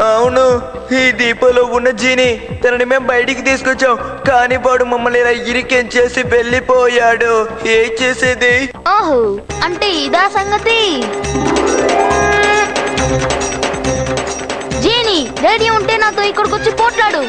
అవును, ఈ దీపంలో ఉన్న జీని. తనని మేము బయటికి తీసుకొచ్చాం, కానీ వాడు మమ్మల్ని ఇలా ఇరికించేసి వెళ్ళిపోయాడు. ఏం చేసేది? ఓహో, అంటే ఇదా సంగతి. జీని, రేడియో ఉంటే నాతో ఇక్కడికి వచ్చి పోట్లాడు.